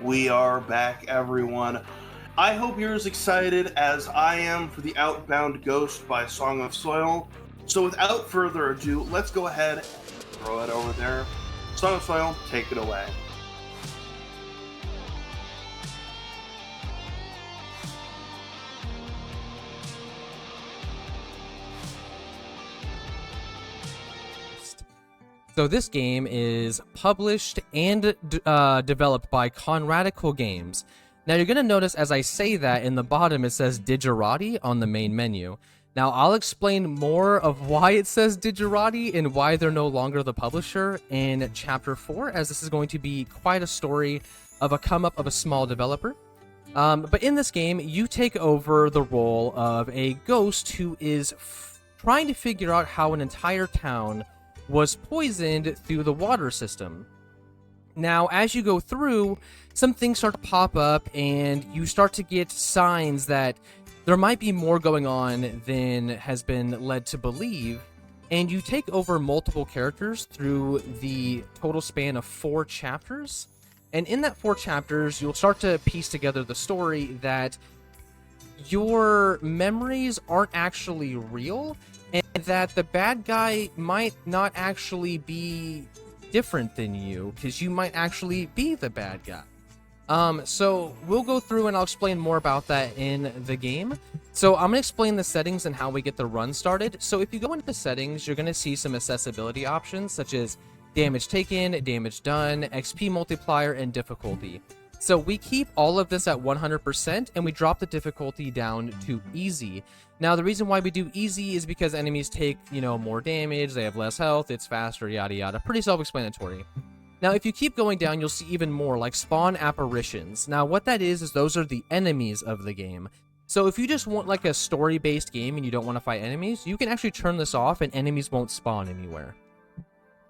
We are back, everyone. I hope you're as excited as I am for the Outbound Ghost by SongofSoil. So without further ado, let's go ahead and throw it over there. SongofSoil, take it away. So this game is published and developed by Conradical Games. Now you're going to notice as I say that in the bottom it says Digerati on the main menu. Now I'll explain more of why it says Digerati and why they're no longer the publisher in Chapter 4, as this is going to be quite a story of a come-up of a small developer. But in this game, you take over the role of a ghost who is trying to figure out how an entire town was poisoned through the water system. Now, as you go through, some things start to pop up, and you start to get signs that there might be more going on than has been led to believe, and you take over multiple characters through the total span of 4 chapters. And in that 4 chapters, you'll start to piece together the story that your memories aren't actually real, and that the bad guy might not actually be different than you, because you might actually be the bad guy. So we'll go through and I'll explain more about that in the game. So I'm going to explain the settings and how we get the run started. So if you go into the settings, you're going to see some accessibility options such as damage taken, damage done, XP multiplier, and difficulty. So we keep all of this at 100% and we drop the difficulty down to easy. Now the reason why we do easy is because enemies take, more damage, they have less health, it's faster, yada yada. Pretty self-explanatory. Now if you keep going down, you'll see even more, like spawn apparitions. Now what that is those are the enemies of the game. So if you just want like a story-based game and you don't want to fight enemies, you can actually turn this off and enemies won't spawn anywhere.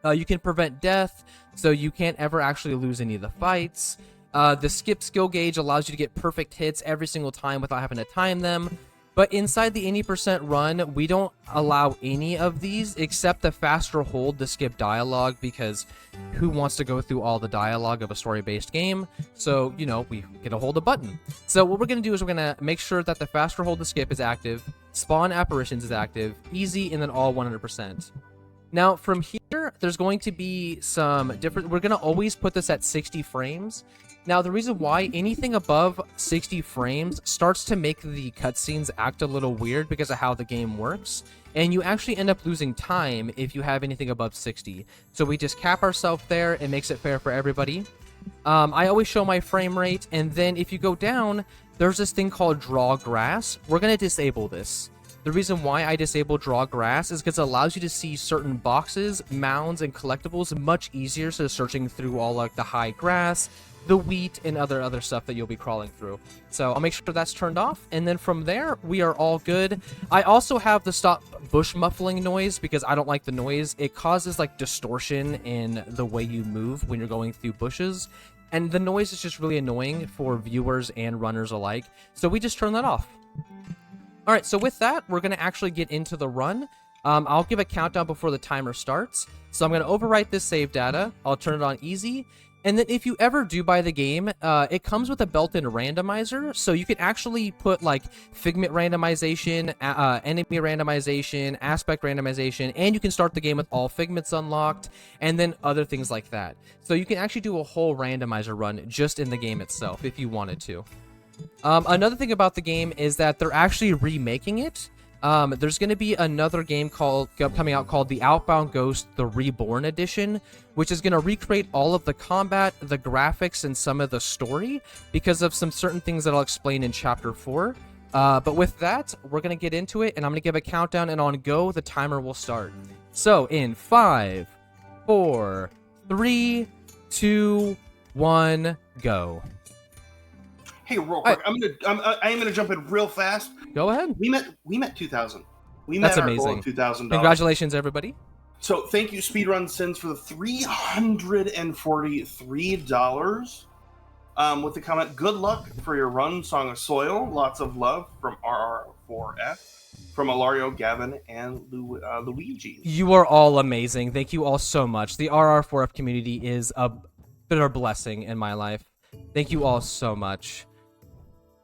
You can prevent death, so you can't ever actually lose any of the fights. The skip skill gauge allows you to get perfect hits every single time without having to time them. But inside the 80% run, we don't allow any of these except the faster hold to skip dialogue, because who wants to go through all the dialogue of a story-based game? So, we get a hold a button. So what we're going to do is we're going to make sure that the faster hold to skip is active, spawn apparitions is active, easy, and then all 100%. Now, from here, there's going to be some different... We're going to always put this at 60 frames. Now, the reason why anything above 60 frames starts to make the cutscenes act a little weird because of how the game works, and you actually end up losing time if you have anything above 60. So we just cap ourselves there. It makes it fair for everybody. I always show my frame rate, and then if you go down, there's this thing called Draw Grass. We're going to disable this. The reason why I disable Draw Grass is because it allows you to see certain boxes, mounds, and collectibles much easier, so searching through all like the high grass, the wheat, and other stuff that you'll be crawling through. So I'll make sure that's turned off, and then from there, we are all good. I also have the stop bush muffling noise because I don't like the noise. It causes like distortion in the way you move when you're going through bushes, and the noise is just really annoying for viewers and runners alike, so we just turn that off. Alright, so with that, we're going to actually get into the run. I'll give a countdown before the timer starts. So I'm going to overwrite this save data. I'll turn it on easy. And then if you ever do buy the game, it comes with a built-in randomizer. So you can actually put like figment randomization, enemy randomization, aspect randomization, and you can start the game with all figments unlocked, and then other things like that. So you can actually do a whole randomizer run just in the game itself if you wanted to. Another thing about the game is that they're actually remaking it. There's going to be another game coming out called the Outbound Ghost, the Reborn Edition, which is going to recreate all of the combat, the graphics, and some of the story because of some certain things that I'll explain in Chapter 4. But with that, we're going to get into it, and I'm going to give a countdown, and on go, the timer will start. So in 5, 4, 3, 2, 1, go. Hey, real quick, I am gonna jump in real fast. Go ahead. We met 2,000. That's amazing. $2,000. Congratulations, everybody. So thank you, Speedrun Sins, for the $343 with the comment, good luck for your run, Song of Soil. Lots of love from RR4F, from Ilario, Gavin, and Luigi. You are all amazing. Thank you all so much. The RR4F community is a bitter blessing in my life. Thank you all so much.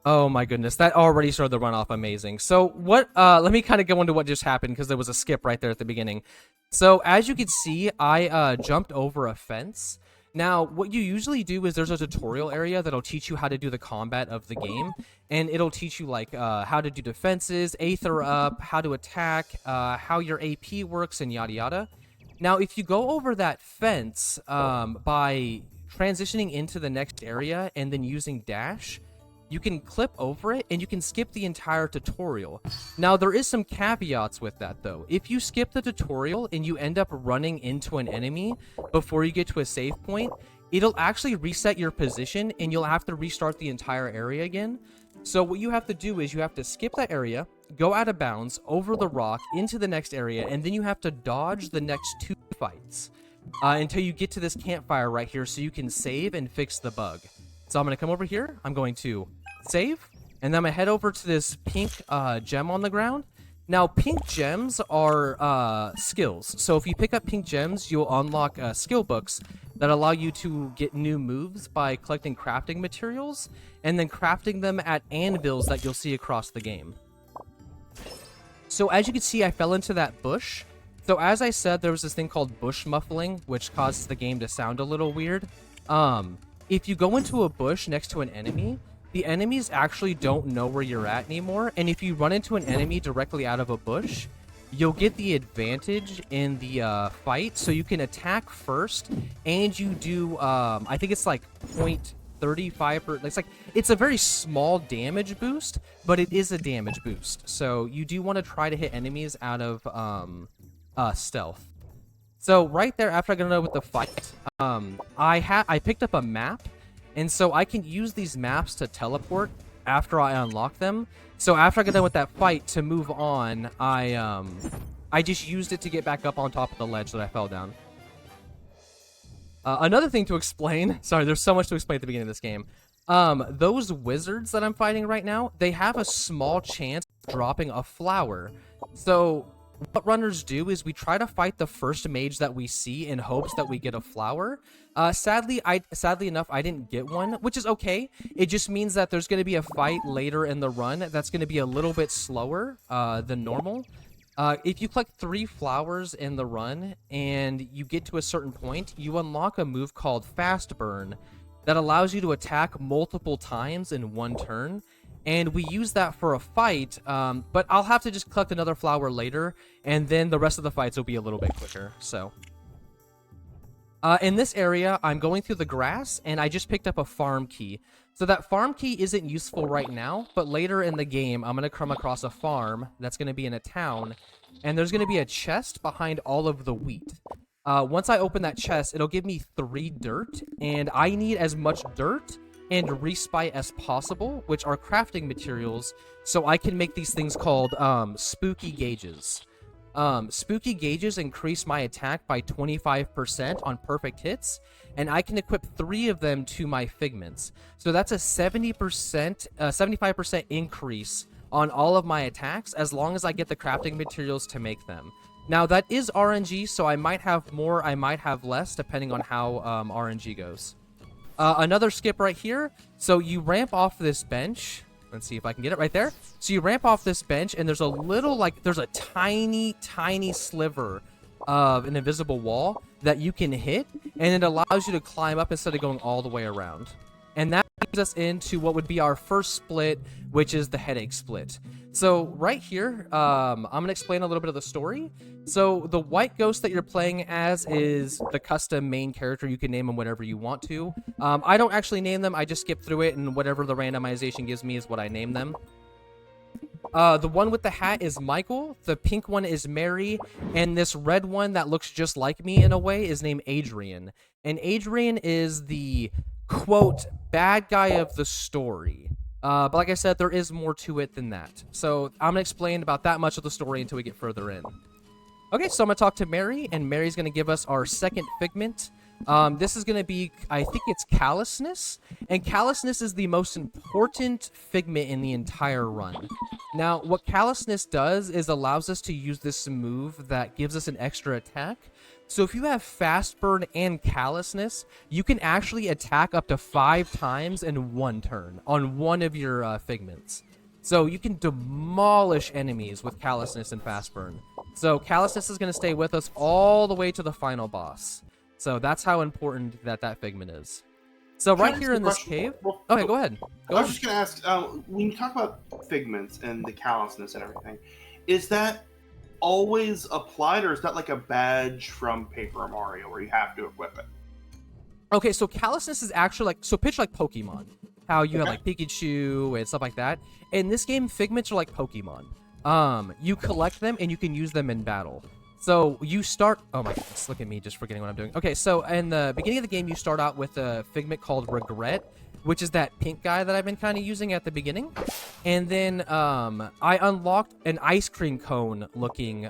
Oh my goodness, that already started the run off amazing. So what, let me kind of go into what just happened because there was a skip right there at the beginning. So as you can see, I jumped over a fence. Now, what you usually do is there's a tutorial area that'll teach you how to do the combat of the game, and it'll teach you like how to do defenses, Aether up, how to attack, how your AP works, and yada yada. Now, if you go over that fence by transitioning into the next area and then using dash, you can clip over it and you can skip the entire tutorial. Now, there is some caveats with that though. If you skip the tutorial and you end up running into an enemy before you get to a save point, it'll actually reset your position and you'll have to restart the entire area again. So what you have to do is you have to skip that area, go out of bounds, over the rock, into the next area, and then you have to dodge the next 2 fights until you get to this campfire right here so you can save and fix the bug. So I'm going to come over here, I'm going to save, and then I'm going to head over to this pink gem on the ground. Now, pink gems are skills. So if you pick up pink gems, you'll unlock skill books that allow you to get new moves by collecting crafting materials and then crafting them at anvils that you'll see across the game. So as you can see, I fell into that bush. So as I said, there was this thing called bush muffling, which causes the game to sound a little weird. If you go into a bush next to an enemy, the enemies actually don't know where you're at anymore, and if you run into an enemy directly out of a bush, you'll get the advantage in the fight, so you can attack first, and you do, I think it's like 0.35, it's a very small damage boost, but it is a damage boost, so you do want to try to hit enemies out of stealth. So right there, after I got done with the fight, I picked up a map, and so I can use these maps to teleport after I unlock them. So after I got done with that fight, to move on, I just used it to get back up on top of the ledge that I fell down. Another thing to explain, sorry, there's so much to explain at the beginning of this game. Those wizards that I'm fighting right now, they have a small chance of dropping a flower. So what runners do is we try to fight the first mage that we see in hopes that we get a flower. Sadly enough, I didn't get one, which is okay. It just means that there's going to be a fight later in the run that's going to be a little bit slower than normal. If you collect 3 flowers in the run and you get to a certain point, you unlock a move called Fast Burn that allows you to attack multiple times in one turn. And we use that for a fight, but I'll have to just collect another flower later, and then the rest of the fights will be a little bit quicker, so. In this area, I'm going through the grass, and I just picked up a farm key. So that farm key isn't useful right now, but later in the game, I'm going to come across a farm that's going to be in a town, and there's going to be a chest behind all of the wheat. Once I open that chest, it'll give me 3 dirt, and I need as much dirt and respite as possible, which are crafting materials, so I can make these things called spooky gauges. Spooky gauges increase my attack by 25% on perfect hits, and I can equip 3 of them to my figments. So that's a 75% increase on all of my attacks as long as I get the crafting materials to make them. Now that is RNG, so I might have more, I might have less, depending on how RNG goes. Another skip right here. So you ramp off this bench. Let's see if I can get it right there. So you ramp off this bench, and there's a little, there's a tiny, tiny sliver of an invisible wall that you can hit, and it allows you to climb up instead of going all the way around. And that leads us into what would be our first split, which is the headache split. So right here, I'm going to explain a little bit of the story. So the white ghost that you're playing as is the custom main character. You can name them whatever you want to. I don't actually name them. I just skip through it, and whatever the randomization gives me is what I name them. The one with the hat is Michael, the pink one is Mary, and this red one that looks just like me in a way is named Adrian. And Adrian is the, quote, bad guy of the story. But like I said, there is more to it than that. So I'm going to explain about that much of the story until we get further in. Okay, so I'm going to talk to Mary, and Mary's going to give us our second figment. This is going to be, I think it's callousness, and callousness is the most important figment in the entire run. Now, what callousness does is allows us to use this move that gives us an extra attack. So if you have Fast Burn and Callousness, you can actually attack up to 5 times in one turn on one of your Figments. So you can demolish enemies with Callousness and Fast Burn. So Callousness is going to stay with us all the way to the final boss. So that's how important that Figment is. So right here in this cave... Okay, go ahead. I was just going to ask, when you talk about Figments and the callousness and everything, is that always applied, or is that like a badge from Paper Mario where you have to equip it? Okay, so callousness is actually like, so pitch like Pokemon. How you have like Pikachu and stuff like that. In this game, Figments are like Pokemon. You collect them and you can use them in battle. So you start, oh my goodness, look at me just forgetting what I'm doing. Okay, so in the beginning of the game, you start out with a Figment called Regret, which is that pink guy that I've been kind of using at the beginning. And then I unlocked an ice cream cone looking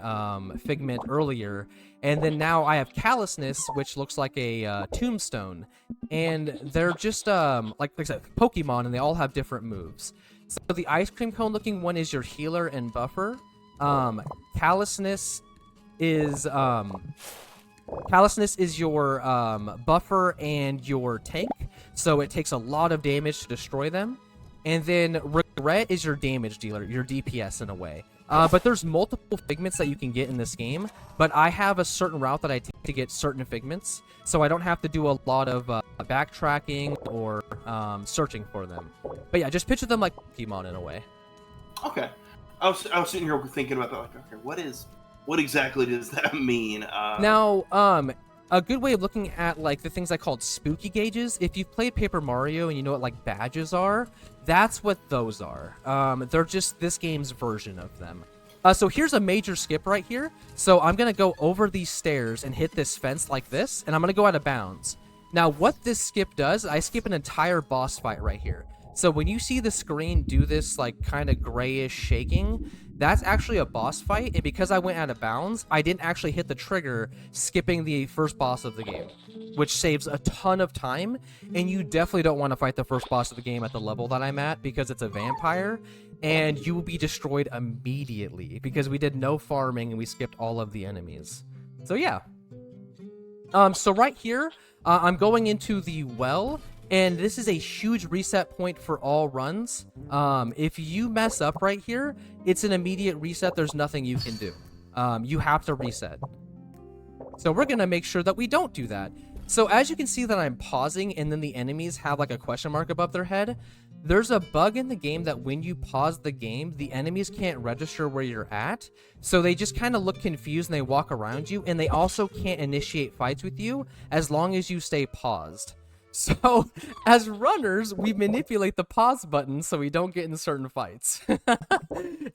Figment earlier. And then now I have Callousness, which looks like a tombstone. And they're just, like I said, Pokemon, and they all have different moves. So the ice cream cone looking one is your healer and buffer. Callousness is your buffer and your tank, so it takes a lot of damage to destroy them. And then Regret is your damage dealer, your DPS in a way. But there's multiple Figments that you can get in this game, but I have a certain route that I take to get certain Figments, so I don't have to do a lot of backtracking or searching for them. But yeah, just picture them like Pokemon in a way. Okay. I was sitting here thinking about that, like, okay, what exactly does that mean? Now, a good way of looking at like the things I called spooky gauges, if you've played Paper Mario and you know what like badges are, that's what those are. They're just this game's version of them. So here's a major skip right here. So I'm going to go over these stairs and hit this fence like this, and I'm going to go out of bounds. Now, what this skip does, I skip an entire boss fight right here. So when you see the screen do this like kind of grayish shaking, that's actually a boss fight, and because I went out of bounds, I didn't actually hit the trigger, skipping the first boss of the game, which saves a ton of time, and you definitely don't want to fight the first boss of the game at the level that I'm at, because it's a vampire, and you will be destroyed immediately, because we did no farming and we skipped all of the enemies. So yeah. So right here, I'm going into the well, and this is a huge reset point for all runs. If you mess up right here, it's an immediate reset. There's nothing you can do. You have to reset. So we're going to make sure that we don't do that. So as you can see that I'm pausing and then the enemies have like a question mark above their head, there's a bug in the game that when you pause the game, the enemies can't register where you're at. So they just kind of look confused and they walk around you, and they also can't initiate fights with you as long as you stay paused. So, as runners, we manipulate the pause button so we don't get in certain fights.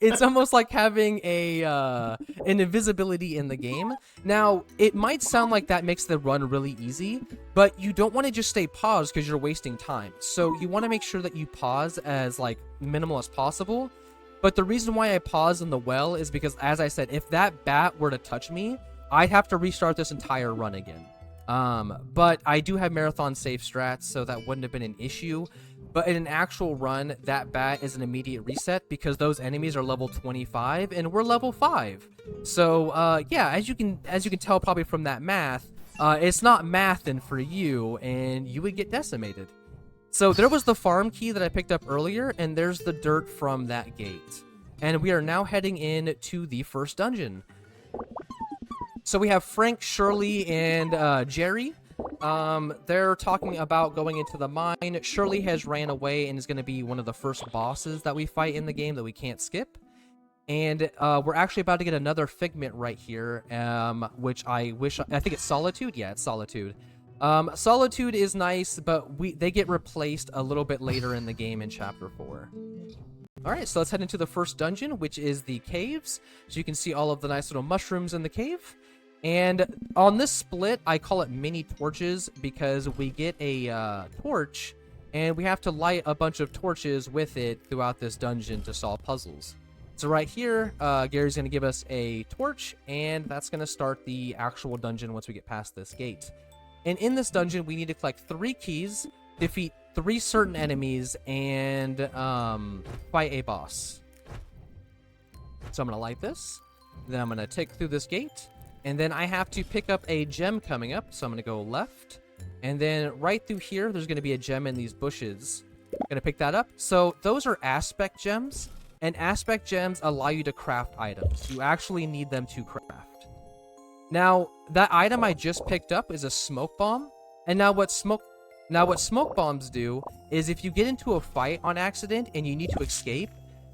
It's almost like having an invisibility in the game. Now, it might sound like that makes the run really easy, but you don't want to just stay paused because you're wasting time. So you want to make sure that you pause as like minimal as possible. But the reason why I pause in the well is because, as I said, if that bat were to touch me, I'd have to restart this entire run again. But I do have marathon safe strats, so that wouldn't have been an issue. But in an actual run, that bat is an immediate reset because those enemies are level 25 and we're level 5. So, yeah, as you can tell probably from that math, it's not mathin' for you, and you would get decimated. So there was the farm key that I picked up earlier, and there's the dirt from that gate. And we are now heading in to the first dungeon. So we have Frank, Shirley, and Jerry. They're talking about going into the mine. Shirley has ran away and is going to be one of the first bosses that we fight in the game that we can't skip. And we're actually about to get another Figment right here, which I think it's Solitude? Yeah, it's Solitude. Solitude is nice, but they get replaced a little bit later in the game in Chapter 4. Alright, so let's head into the first dungeon, which is the caves. So you can see all of the nice little mushrooms in the cave. And on this split, I call it mini torches because we get a torch, and we have to light a bunch of torches with it throughout this dungeon to solve puzzles. So right here, Gary's going to give us a torch, and that's going to start the actual dungeon once we get past this gate. And in this dungeon, we need to collect 3 keys, defeat 3 certain enemies, and fight a boss. So I'm going to light this, then I'm going to take through this gate, And then I have to pick up a gem coming up, so I'm going to go left. And then right through here, there's going to be a gem in these bushes. I'm going to pick that up. So those are aspect gems, and aspect gems allow you to craft items. You actually need them to craft. Now, that item I just picked up is a smoke bomb. And now what smoke bombs do is if you get into a fight on accident and you need to escape,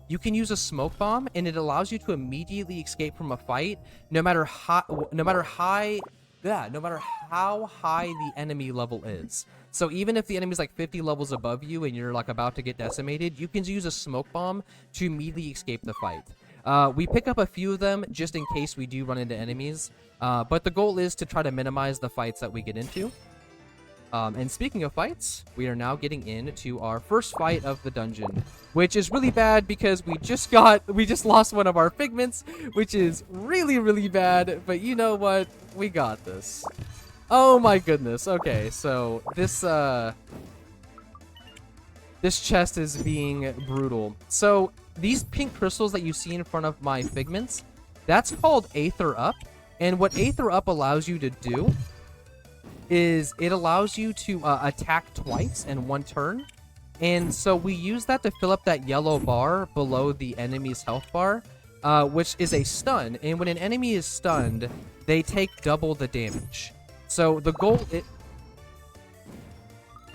you can use a smoke bomb, and it allows you to immediately escape from a fight, no matter how high the enemy level is. So even if the enemy's like 50 levels above you and you're like about to get decimated, you can use a smoke bomb to immediately escape the fight. We pick up a few of them just in case we do run into enemies, but the goal is to try to minimize the fights that we get into. And speaking of fights, we are now getting into our first fight of the dungeon, which is really bad because we just lost one of our figments, which is really, really bad. But you know what? We got this. Oh my goodness. Okay, so this chest is being brutal. So these pink crystals that you see in front of my figments, that's called Aether Up. And what Aether Up allows you to do is it allows you to attack twice in one turn. And so we use that to fill up that yellow bar below the enemy's health bar, which is a stun. And when an enemy is stunned, they take double the damage. So the goal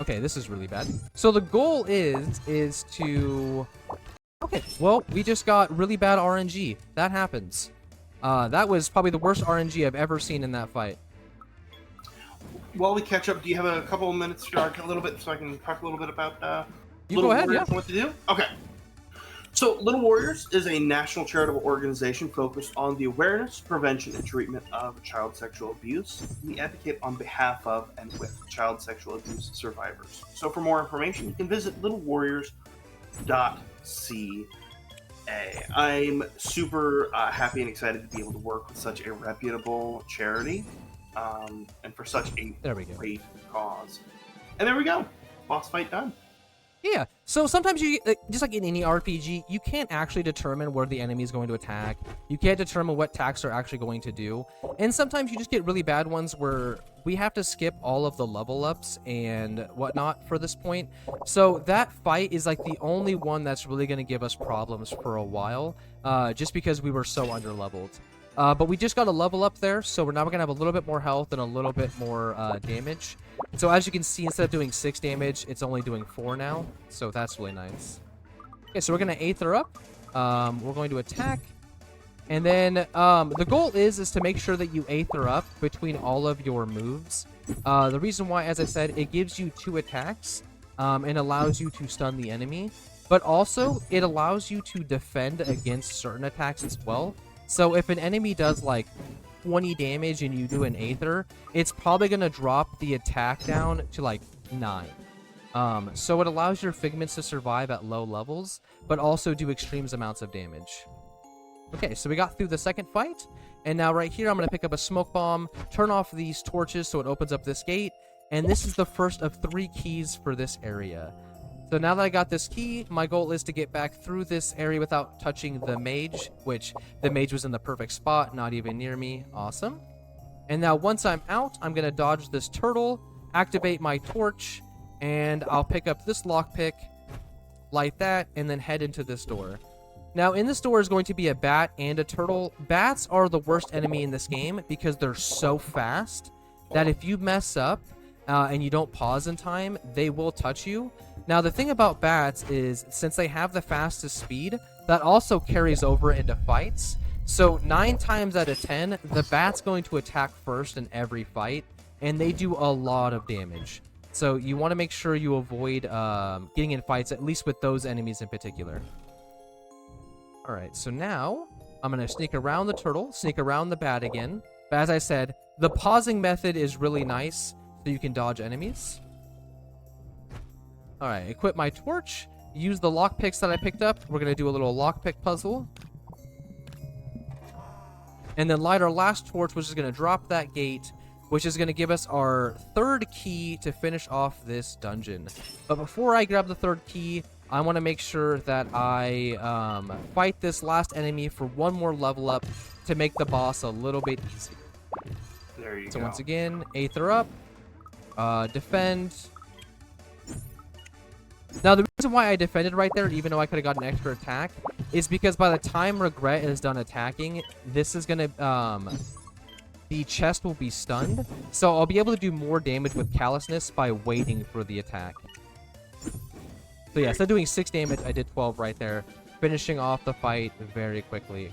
okay, this is really bad. So the goal is to... Okay, well, we just got really bad RNG. That happens. That was probably the worst RNG I've ever seen in that fight. While we catch up, do you have a couple of minutes to talk a little bit so I can talk a little bit about you Little go ahead, Warriors yeah. and what to do? Okay. So, Little Warriors is a national charitable organization focused on the awareness, prevention, and treatment of child sexual abuse. We advocate on behalf of and with child sexual abuse survivors. So, for more information, you can visit littlewarriors.ca. I'm super happy and excited to be able to work with such a reputable charity. And for such a great cause. And there we go. Boss fight done. Yeah, so sometimes you, just like in any RPG, you can't actually determine where the enemy is going to attack. You can't determine what attacks are actually going to do. And sometimes you just get really bad ones where we have to skip all of the level ups and whatnot for this point. So that fight is like the only one that's really going to give us problems for a while, just because we were so underleveled. But we just got a level up there, so we're now going to have a little bit more health and a little bit more damage. So as you can see, instead of doing 6 damage, it's only doing 4 now. So that's really nice. Okay, so we're going to Aether Up. We're going to attack. And then the goal is to make sure that you Aether Up between all of your moves. The reason why, as I said, it gives you 2 attacks and allows you to stun the enemy. But also, it allows you to defend against certain attacks as well. So if an enemy does like 20 damage and you do an Aether, it's probably going to drop the attack down to like 9. So it allows your figments to survive at low levels, but also do extreme amounts of damage. Okay, so we got through the second fight, and now right here I'm going to pick up a smoke bomb, turn off these torches so it opens up this gate, and this is the first of 3 keys for this area. So now that I got this key, my goal is to get back through this area without touching the mage, which the mage was in the perfect spot, not even near me. Awesome. And now once I'm out, I'm going to dodge this turtle, activate my torch, and I'll pick up this lockpick, light that, and then head into this door. Now in this door is going to be a bat and a turtle. Bats are the worst enemy in this game because they're so fast that if you mess up and you don't pause in time, they will touch you. Now, the thing about bats is, since they have the fastest speed, that also carries over into fights. So 9 times out of 10, the bat's going to attack first in every fight, and they do a lot of damage. So you want to make sure you avoid getting in fights, at least with those enemies in particular. Alright, so now I'm going to sneak around the turtle, sneak around the bat again. But as I said, the pausing method is really nice, so you can dodge enemies. Alright, equip my torch, use the lockpicks that I picked up. We're going to do a little lockpick puzzle. And then light our last torch, which is going to drop that gate, which is going to give us our 3rd key to finish off this dungeon. But before I grab the 3rd key, I want to make sure that I fight this last enemy for one more level up to make the boss a little bit easier. There you go. So once again, Aether up, defend. Now the reason why I defended right there, even though I could have got an extra attack, is because by the time Regret is done attacking, this is gonna, the chest will be stunned. So I'll be able to do more damage with Callousness by waiting for the attack. So yeah, instead of doing 6 damage, I did 12 right there, finishing off the fight very quickly.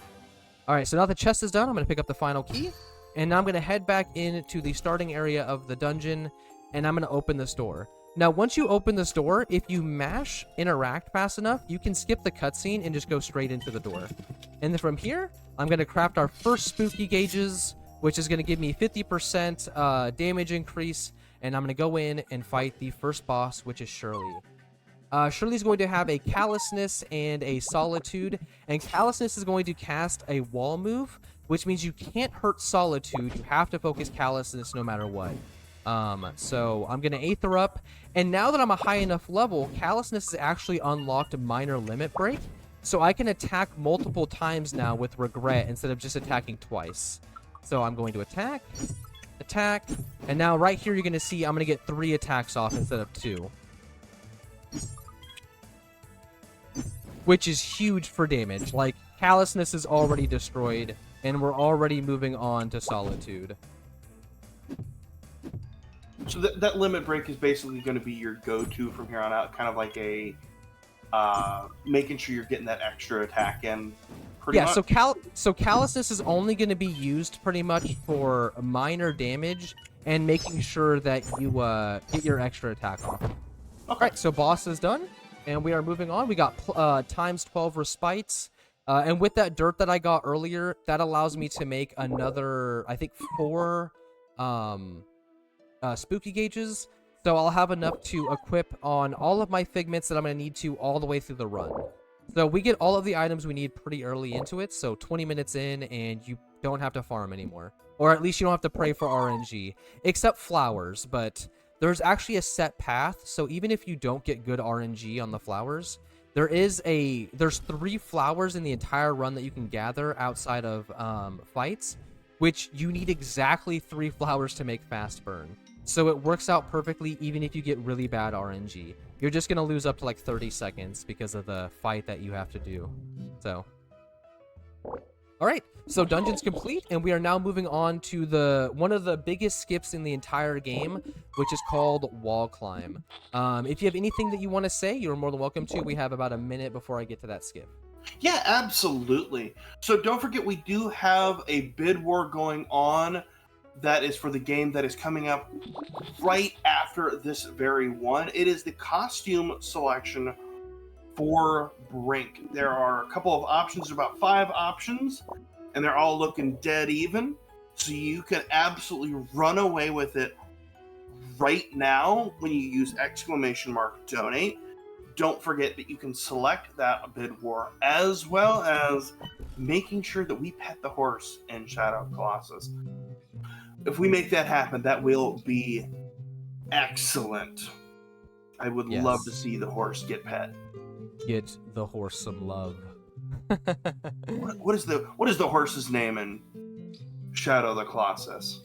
Alright, so now the chest is done, I'm gonna pick up the final key, and now I'm gonna head back into the starting area of the dungeon, and I'm gonna open this door. Now, once you open this door, if you mash interact fast enough, you can skip the cutscene and just go straight into the door. And then from here, I'm going to craft our first spooky gauges, which is going to give me 50% damage increase. And I'm going to go in and fight the first boss, which is Shirley. Shirley's going to have a Callousness and a Solitude. And Callousness is going to cast a wall move, which means you can't hurt Solitude. You have to focus Callousness no matter what. So I'm going to Aether up, and now that I'm a high enough level, Callousness has actually unlocked a minor limit break, so I can attack multiple times now with Regret instead of just attacking twice. So I'm going to attack, and now right here you're going to see I'm going to get 3 attacks off instead of 2. Which is huge for damage. Like, Callousness is already destroyed, and we're already moving on to Solitude. So that limit break is basically going to be your go-to from here on out, kind of like a making sure you're getting that extra attack in. Pretty much. So Callousness is only going to be used pretty much for minor damage and making sure that you get your extra attack off. Okay. Alright, so boss is done, and we are moving on. We got times 12 respites, and with that dirt that I got earlier, that allows me to make another, I think, 4... spooky gauges, so I'll have enough to equip on all of my figments that I'm going to need to all the way through the run. So we get all of the items we need pretty early into it, so 20 minutes in and you don't have to farm anymore. Or at least you don't have to pray for RNG, except flowers, but there's actually a set path, so even if you don't get good RNG on the flowers, there's 3 flowers in the entire run that you can gather outside of fights, which you need exactly 3 flowers to make fast burn. So it works out perfectly even if you get really bad RNG. You're just going to lose up to like 30 seconds because of the fight that you have to do. So, alright, so dungeon's complete, and we are now moving on to one of the biggest skips in the entire game, which is called Wall Climb. If you have anything that you want to say, you're more than welcome to. We have about a minute before I get to that skip. Yeah, absolutely. So don't forget, we do have a bid war going on that is for the game that is coming up right after this very one. It is the costume selection for Brink. There are a couple of options, about 5 options, and they're all looking dead even. So you can absolutely run away with it right now when you use !donate. Don't forget that you can select that bid war, as well as making sure that we pet the horse in Shadow of Colossus. If we make that happen, that will be excellent. I would love to see the horse get pet. Get the horse some love. What is the horse's name in Shadow of the Colossus?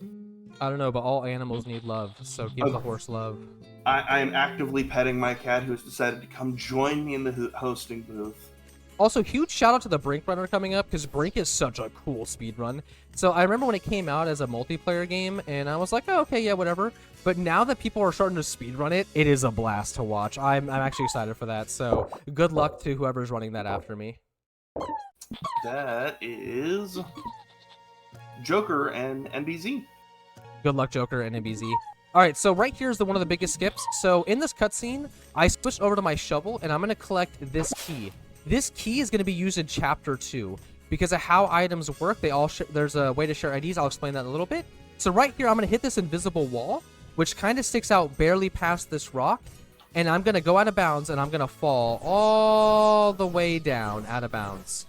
I don't know, but all animals need love, so give the horse love. I am actively petting my cat, who has decided to come join me in the hosting booth. Also, huge shout out to the Brink runner coming up, because Brink is such a cool speedrun. So I remember when it came out as a multiplayer game, and I was like, oh, okay, yeah, whatever. But now that people are starting to speedrun it, it is a blast to watch. I'm actually excited for that, so good luck to whoever's running that after me. That is Joker and NBZ. Good luck, Joker and NBZ. Alright, so right here is one of the biggest skips. So in this cutscene, I switched over to my shovel, and I'm going to collect this key. This key is going to be used in Chapter 2. Because of how items work, there's a way to share IDs. I'll explain that in a little bit. So right here, I'm going to hit this invisible wall, which kind of sticks out barely past this rock. And I'm going to go out of bounds, and I'm going to fall all the way down out of bounds.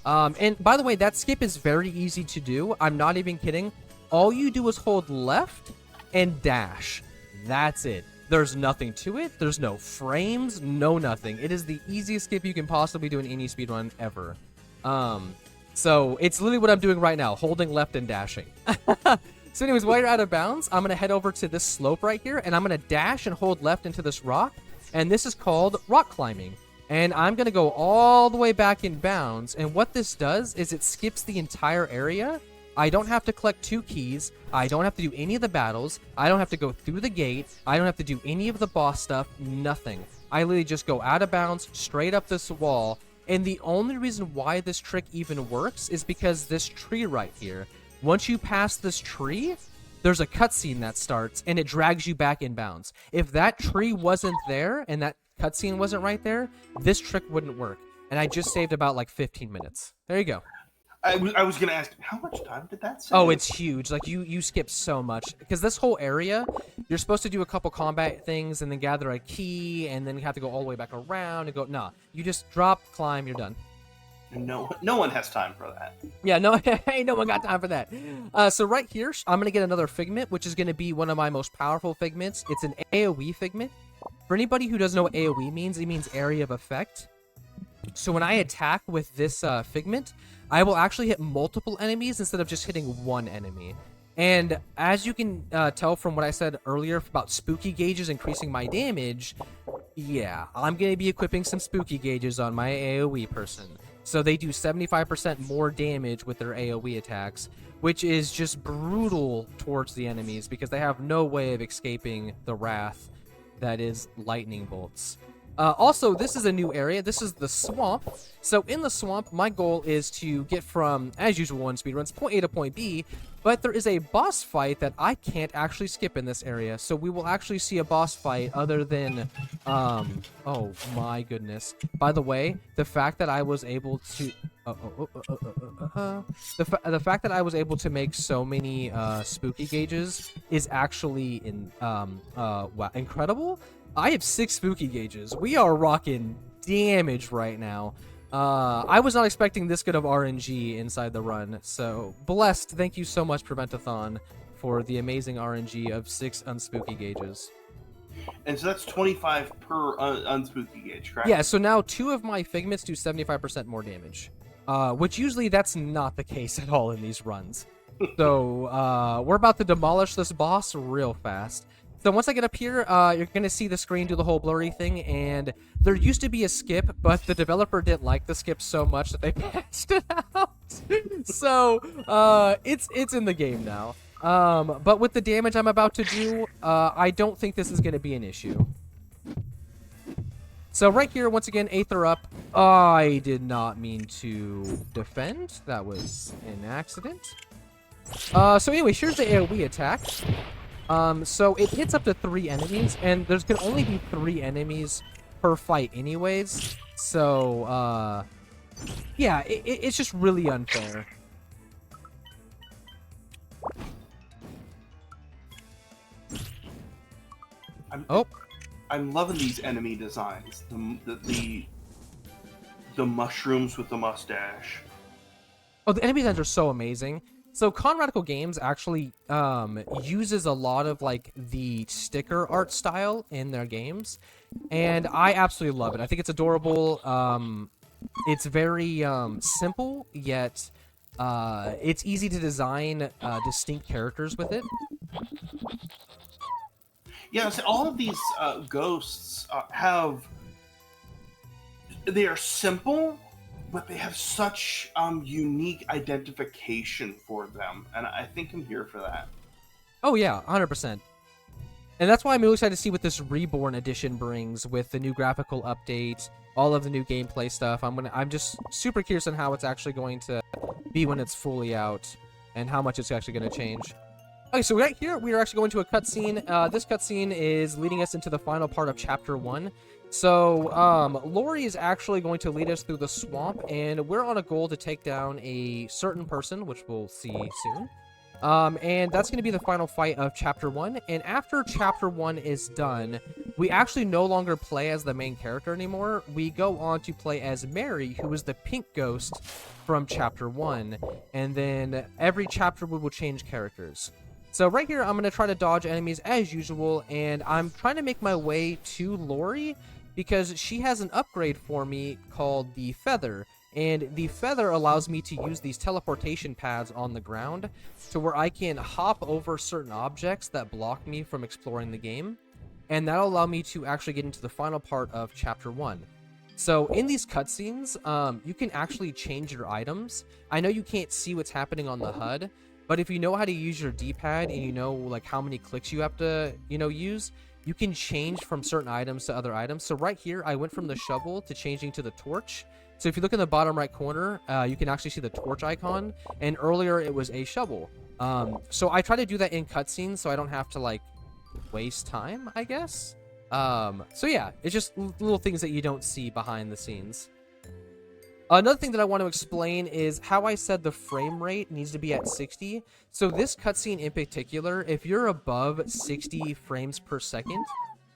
And by the way, that skip is very easy to do. I'm not even kidding. All you do is hold left and dash. That's it. There's nothing to it. There's no frames, no nothing. It is the easiest skip you can possibly do in any speedrun ever. So it's literally what I'm doing right now, holding left and dashing. So anyways, while you're out of bounds, I'm going to head over to this slope right here, and I'm going to dash and hold left into this rock, and this is called rock climbing. And I'm going to go all the way back in bounds, and what this does is it skips the entire area. I don't have to collect 2 keys. I don't have to do any of the battles. I don't have to go through the gate. I don't have to do any of the boss stuff. Nothing. I literally just go out of bounds, straight up this wall. And the only reason why this trick even works is because this tree right here. Once you pass this tree, there's a cutscene that starts, and it drags you back in bounds. If that tree wasn't there, and that cutscene wasn't right there, this trick wouldn't work. And I just saved about like 15 minutes. There you go. I was gonna ask, how much time did that save? Oh, it's huge. Like you skip so much because this whole area, you're supposed to do a couple combat things and then gather a key, and then you have to go all the way back around and go. Nah, you just drop, climb, you're done. No one has time for that. Yeah, no, ain't no one got time for that. So right here, I'm gonna get another figment, which is gonna be one of my most powerful figments. It's an AOE figment. For anybody who doesn't know what AOE means, it means area of effect. So when I attack with this figment, I will actually hit multiple enemies instead of just hitting one enemy. And as you can tell from what I said earlier about spooky gauges increasing my damage, yeah, I'm going to be equipping some spooky gauges on my AoE person. So they do 75% more damage with their AoE attacks, which is just brutal towards the enemies because they have no way of escaping the wrath that is lightning bolts. Also, this is a new area. This is the swamp. So in the swamp, my goal is to get from, as usual in speedruns, point A to point B, but there is a boss fight that I can't actually skip in this area. So we will actually see a boss fight other than, oh my goodness. By the way, the fact that I was able to, the fact that I was able to make so many spooky gauges is actually incredible. I have 6 spooky gauges. We are rocking damage right now. I was not expecting this good of RNG inside the run. So, blessed. Thank you so much, Prevent-A-Thon, for the amazing RNG of 6 unspooky gauges. And so that's 25 per unspooky gauge, correct? Yeah, so now 2 of my figments do 75% more damage. Which usually that's not the case at all in these runs. So, we're about to demolish this boss real fast. So once I get up here, you're going to see the screen do the whole blurry thing, and there used to be a skip, but the developer didn't like the skip so much that they patched it out. So, it's in the game now. But with the damage I'm about to do, I don't think this is going to be an issue. So right here, once again, Aether up. I did not mean to defend. That was an accident. So anyway, here's the AoE attack. So it hits up to 3 enemies, and there's can only be 3 enemies per fight anyways. So, yeah, it's just really unfair. I'm loving these enemy designs. The mushrooms with the mustache. Oh, the enemy designs are so amazing. So Radical Games actually uses a lot of like the sticker art style in their games, and I absolutely love it. I think it's adorable. It's very simple, yet it's easy to design distinct characters with it. Yeah, so all of these ghosts they are simple, but they have such unique identification for them, and I think I'm here for that. Oh yeah, 100%. And that's why I'm really excited to see what this Reborn edition brings with the new graphical update, all of the new gameplay stuff. I'm just super curious on how it's actually going to be when it's fully out, and how much it's actually going to change. Okay, so right here, we are actually going to a cutscene. This cutscene is leading us into the final part of Chapter 1. So, Lori is actually going to lead us through the swamp, and we're on a goal to take down a certain person, which we'll see soon. And that's going to be the final fight of Chapter 1, and after Chapter 1 is done, we actually no longer play as the main character anymore. We go on to play as Mary, who is the pink ghost from Chapter 1, and then every chapter we will change characters. So right here, I'm going to try to dodge enemies as usual, and I'm trying to make my way to Lori, because she has an upgrade for me called the Feather. And the feather allows me to use these teleportation pads on the ground to where I can hop over certain objects that block me from exploring the game. And that'll allow me to actually get into the final part of Chapter 1. So in these cutscenes, you can actually change your items. I know you can't see what's happening on the HUD, but if you know how to use your D-pad and you know like how many clicks you have to, use, you can change from certain items to other items. So right here, I went from the shovel to changing to the torch. So if you look in the bottom right corner, you can actually see the torch icon. And earlier it was a shovel. So I try to do that in cutscenes so I don't have to like waste time, I guess. So yeah, it's just little things that you don't see behind the scenes. Another thing that I want to explain is how I said the frame rate needs to be at 60. So this cutscene in particular, if you're above 60 frames per second,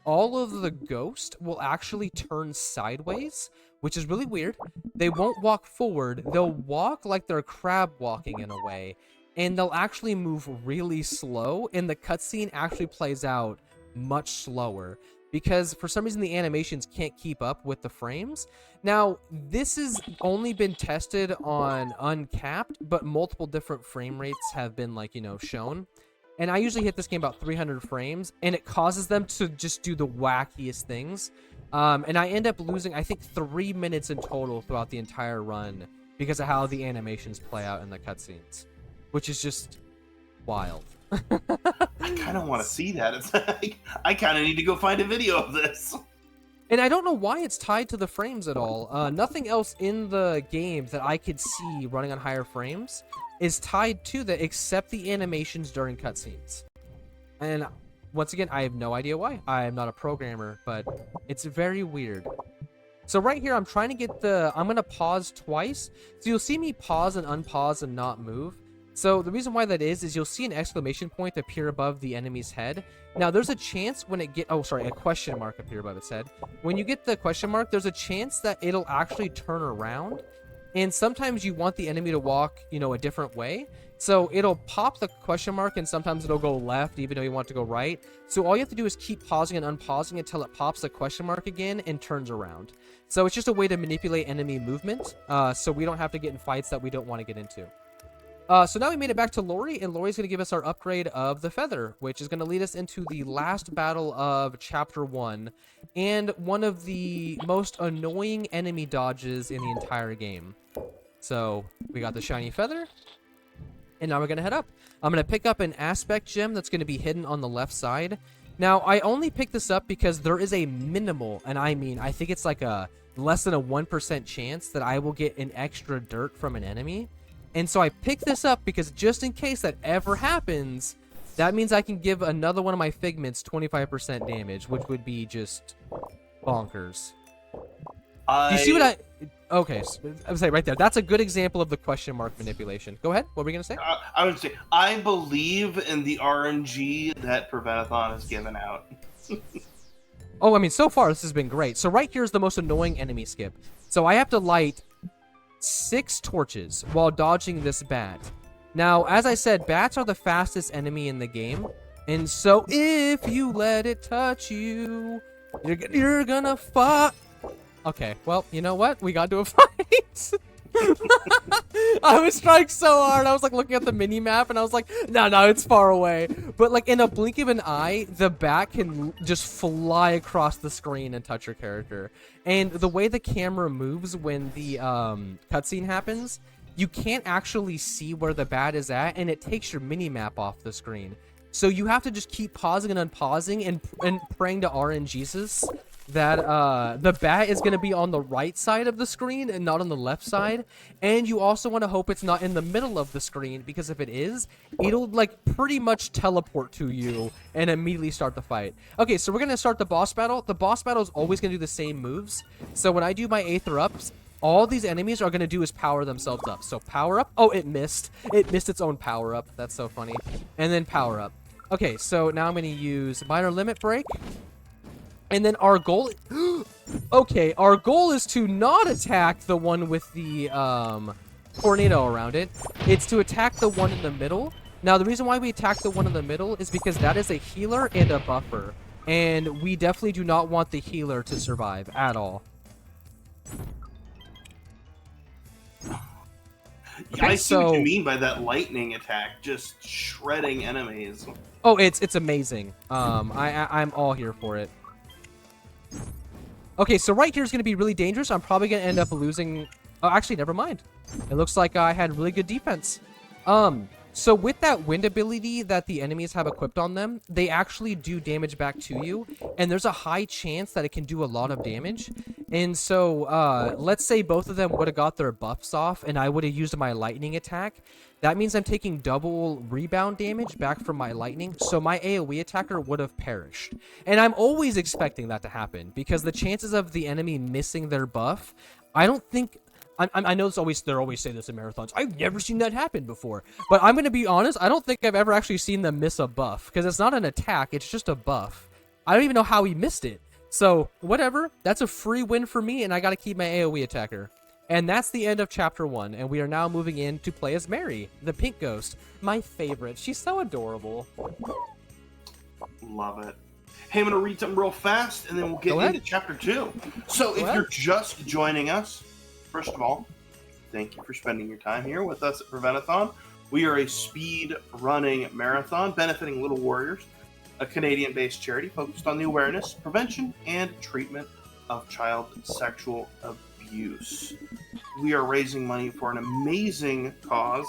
all of the ghost will actually turn sideways, which is really weird. They won't walk forward. They'll walk like they're crab walking in a way, and they'll actually move really slow, and the cutscene actually plays out much slower because for some reason the animations can't keep up with the frames. Now, this has only been tested on uncapped, but multiple different frame rates have been like, shown. And I usually hit this game about 300 frames, and it causes them to just do the wackiest things. And I end up losing, I think, 3 minutes in total throughout the entire run because of how the animations play out in the cutscenes, which is just wild. I kind of want to see that. It's like, I kind of need to go find a video of this. And I don't know why it's tied to the frames at all. Nothing else in the game that I could see running on higher frames is tied to that except the animations during cutscenes. And once again, I have no idea why. I am not a programmer, but it's very weird. So right here, I'm trying to get I'm going to pause twice. So you'll see me pause and unpause and not move. So the reason why that is you'll see an exclamation point appear above the enemy's head. Now there's a chance when it a question mark appear above its head. When you get the question mark, there's a chance that it'll actually turn around. And sometimes you want the enemy to walk, a different way. So it'll pop the question mark and sometimes it'll go left even though you want it to go right. So all you have to do is keep pausing and unpausing until it pops the question mark again and turns around. So it's just a way to manipulate enemy movement so we don't have to get in fights that we don't want to get into. So now we made it back to Lori, and Lori's going to give us our upgrade of the feather, which is going to lead us into the last battle of Chapter 1, and one of the most annoying enemy dodges in the entire game. So we got the shiny feather, and now we're going to head up. I'm going to pick up an aspect gem that's going to be hidden on the left side. Now, I only picked this up because there is a minimal, and I think it's like a less than a 1% chance that I will get an extra dirt from an enemy. And so I picked this up because just in case that ever happens, that means I can give another one of my figments 25% damage, which would be just bonkers. Do you see what Okay, so I would say right there. That's a good example of the question mark manipulation. Go ahead. What were we going to say? I would say, I believe in the RNG that Prevent-A-Thon has given out. Oh, so far this has been great. So right here is the most annoying enemy skip. So I have to light 6 torches while dodging this bat. Now, as I said, bats are the fastest enemy in the game, and so if you let it touch you, you're gonna fight. Okay, well, you know what? We got to a fight. I was trying so hard. I was like looking at the mini map and I was like, no, it's far away. But like in a blink of an eye, the bat can just fly across the screen and touch your character. And the way the camera moves when the cutscene happens, you can't actually see where the bat is at, and it takes your mini map off the screen. So you have to just keep pausing and unpausing and praying to RNGesus that the bat is going to be on the right side of the screen and not on the left side. And you also want to hope it's not in the middle of the screen, because if it is, it'll like pretty much teleport to you and immediately start the fight. Okay, so we're going to start the boss battle. The boss battle is always going to do the same moves. So when I do my Aether ups, all these enemies are going to do is power themselves up. So power up. Oh, it missed. It missed its own power up. That's so funny. And then power up. Okay, so now I'm going to use minor limit break. And then our goal... Okay, our goal is to not attack the one with the tornado around it. It's to attack the one in the middle. Now, the reason why we attack the one in the middle is because that is a healer and a buffer. And we definitely do not want the healer to survive at all. Yeah, I see what you mean by that lightning attack, just shredding enemies. Oh, it's amazing. I'm all here for it. Okay, so right here is going to be really dangerous. I'm probably going to end up losing... Oh, actually, never mind. It looks like I had really good defense. So with that wind ability that the enemies have equipped on them, they actually do damage back to you, and there's a high chance that it can do a lot of damage. And so, let's say both of them would have got their buffs off, and I would have used my lightning attack. That means I'm taking double rebound damage back from my lightning, so my AoE attacker would have perished. And I'm always expecting that to happen, because the chances of the enemy missing their buff, I don't think... I know they're always saying this in marathons. I've never seen that happen before. But I'm going to be honest, I don't think I've ever actually seen them miss a buff. Because it's not an attack, it's just a buff. I don't even know how he missed it. So, whatever. That's a free win for me, and I got to keep my AoE attacker. And that's the end of Chapter 1, and we are now moving in to play as Mary, the pink ghost. My favorite. She's so adorable. Love it. Hey, I'm going to read something real fast, and then we'll get into Chapter 2. So, if you're just joining us, first of all, thank you for spending your time here with us at Prevent-A-Thon. We are a speed running marathon benefiting Little Warriors, a Canadian-based charity focused on the awareness, prevention, and treatment of child sexual abuse. We are raising money for an amazing cause,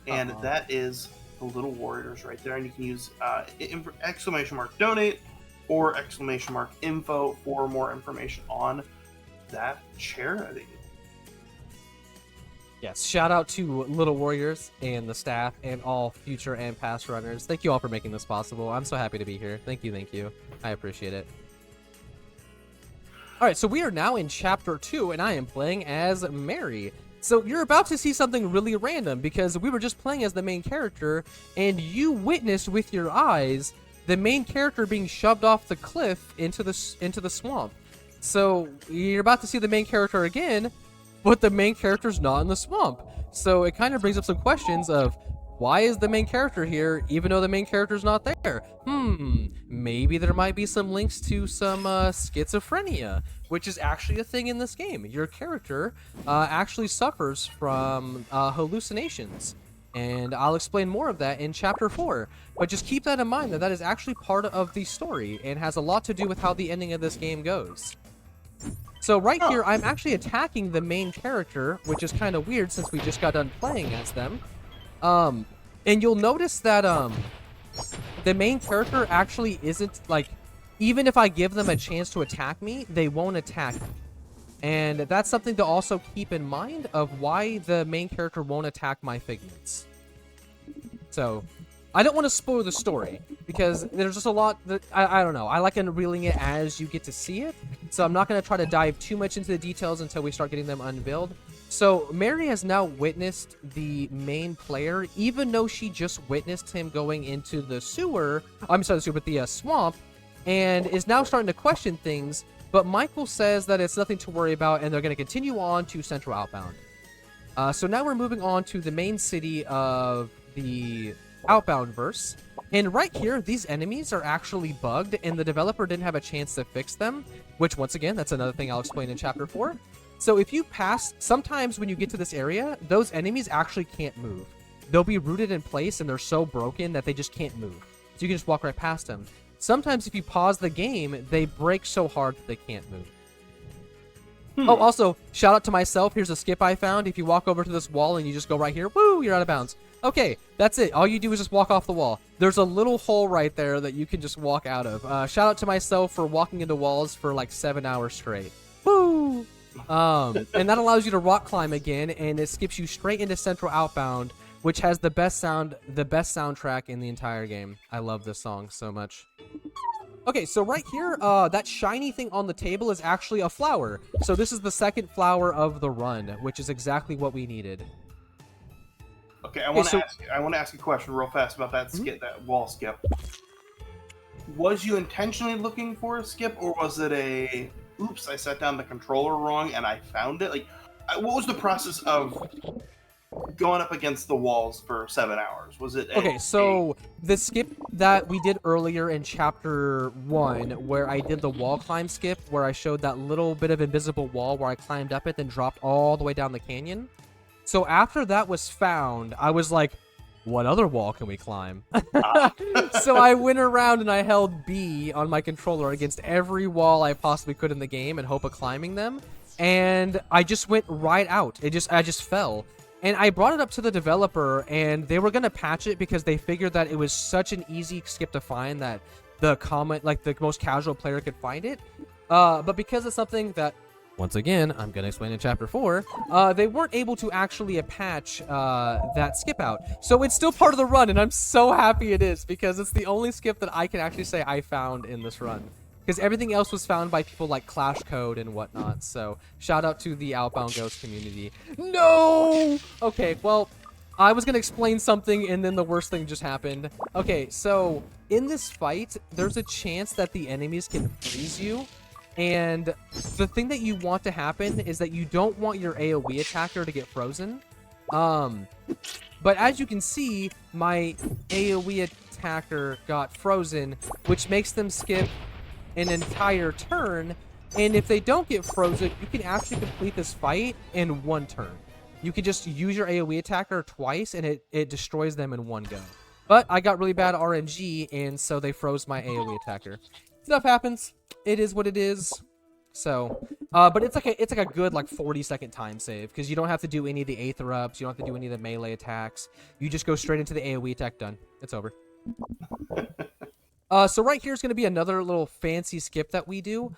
and that is the Little Warriors right there. And you can use !donate or !info for more information on that charity. Yes, shout out to Little Warriors and the staff and all future and past runners. Thank you all for making this possible. I'm so happy to be here. Thank you. I appreciate it. Alright, so we are now in Chapter 2, and I am playing as Mary. So you're about to see something really random, because we were just playing as the main character, and you witnessed with your eyes the main character being shoved off the cliff into the swamp. So you're about to see the main character again, but the main character's not in the swamp. So it kind of brings up some questions of, why is the main character here even though the main character's not there? Maybe there might be some links to some schizophrenia, which is actually a thing in this game. Your character actually suffers from hallucinations. And I'll explain more of that in Chapter 4. But just keep that in mind, that is actually part of the story and has a lot to do with how the ending of this game goes. So right here, I'm actually attacking the main character, which is kind of weird since we just got done playing as them. And you'll notice that the main character actually isn't, like, even if I give them a chance to attack me, they won't attack me. And that's something to also keep in mind of why the main character won't attack my figments. So, I don't want to spoil the story, because there's just a lot that, I don't know, I like unveiling it as you get to see it, so I'm not going to try to dive too much into the details until we start getting them unveiled. So, Mary has now witnessed the main player, even though she just witnessed him going into the sewer, I'm sorry, the sewer, but the swamp, and is now starting to question things. But Michael says that it's nothing to worry about, and they're going to continue on to Central Outbound. So now we're moving on to the main city of the Outbound verse. And right here, these enemies are actually bugged, and the developer didn't have a chance to fix them, which, once again, that's another thing I'll explain in Chapter 4. So if you pass, sometimes when you get to this area, those enemies actually can't move. They'll be rooted in place, and they're so broken that they just can't move. So you can just walk right past them. Sometimes if you pause the game, they break so hard that they can't move. Oh, also, shout out to myself. Here's a skip I found. If you walk over to this wall and you just go right here, woo, you're out of bounds. Okay, that's it. All you do is just walk off the wall. There's a little hole right there that you can just walk out of. Shout out to myself for walking into walls for like 7 hours straight. Woo! And that allows you to rock climb again, and it skips you straight into Central Outbound, which has the best soundtrack in the entire game. I love this song so much. Okay, so right here, that shiny thing on the table is actually a flower. So this is the second flower of the run, which is exactly what we needed. Okay, I want to ask a question real fast about that skip, that wall skip. Was you intentionally looking for a skip, or was it a, oops, I set down the controller wrong and I found it? Like, what was the process of going up against the walls for 7 hours? Was it Okay, so the skip that we did earlier in chapter 1, where I did the wall climb skip, where I showed that little bit of invisible wall where I climbed up it, then dropped all the way down the canyon. So after that was found, I was like, what other wall can we climb? So I went around and I held B on my controller against every wall I possibly could in the game in hope of climbing them. And I just went right out. I just fell. And I brought it up to the developer, and they were going to patch it because they figured that it was such an easy skip to find that the most casual player could find it. But because it's something that, once again, I'm going to explain in chapter 4, they weren't able to actually patch that skip out. So it's still part of the run, and I'm so happy it is, because it's the only skip that I can actually say I found in this run. Because everything else was found by people like Clash Code and whatnot. So shout out to the Outbound Ghost community. No! Okay, well, I was going to explain something, and then the worst thing just happened. Okay, so in this fight, there's a chance that the enemies can freeze you. And the thing that you want to happen is that you don't want your AoE attacker to get frozen. But as you can see, my AoE attacker got frozen, which makes them skip an entire turn. And if they don't get frozen, you can actually complete this fight in 1 turn. You can just use your AoE attacker twice, and it destroys them in 1 go. But I got really bad RNG, and so they froze my AoE attacker. Stuff happens. It is what it is. So, but it's like a good 40-second time save, because you don't have to do any of the Aether ups, you don't have to do any of the melee attacks. You just go straight into the AoE attack. Done. It's over. So right here is going to be another little fancy skip that we do.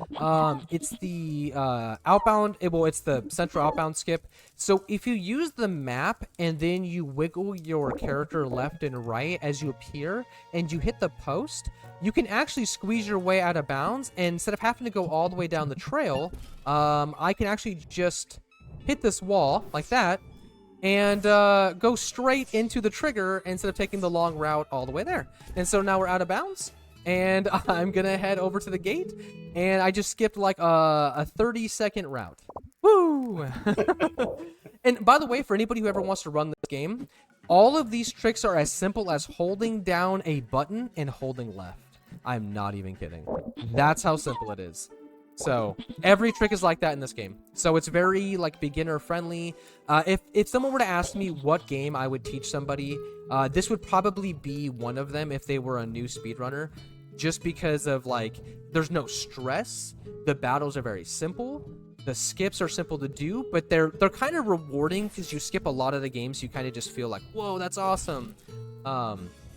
It's the outbound. It's the central outbound skip. So if you use the map and then you wiggle your character left and right as you appear, and you hit the post, you can actually squeeze your way out of bounds. And instead of having to go all the way down the trail, I can actually just hit this wall like that and go straight into the trigger instead of taking the long route all the way there. And so now we're out of bounds, and I'm gonna head over to the gate, and I just skipped like a 30-second route. Woo! And by the way, for anybody who ever wants to run this game, all of these tricks are as simple as holding down a button and holding left. I'm not even kidding. That's how simple it is. So every trick is like that in this game. So it's very beginner friendly. If someone were to ask me what game I would teach somebody, this would probably be one of them if they were a new speedrunner, just because of there's no stress. The battles are very simple. The skips are simple to do, but they're kind of rewarding because you skip a lot of the games. You kind of just feel like, whoa, that's awesome.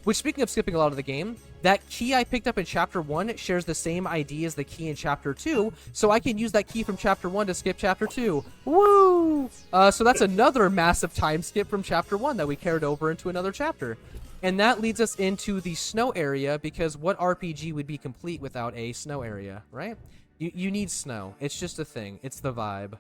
Which, speaking of skipping a lot of the game, that key I picked up in Chapter 1 shares the same ID as the key in Chapter 2, so I can use that key from Chapter 1 to skip Chapter 2. Woo! So that's another massive time skip from Chapter 1 that we carried over into another chapter. And that leads us into the snow area, because what RPG would be complete without a snow area, right? You need snow. It's just a thing. It's the vibe.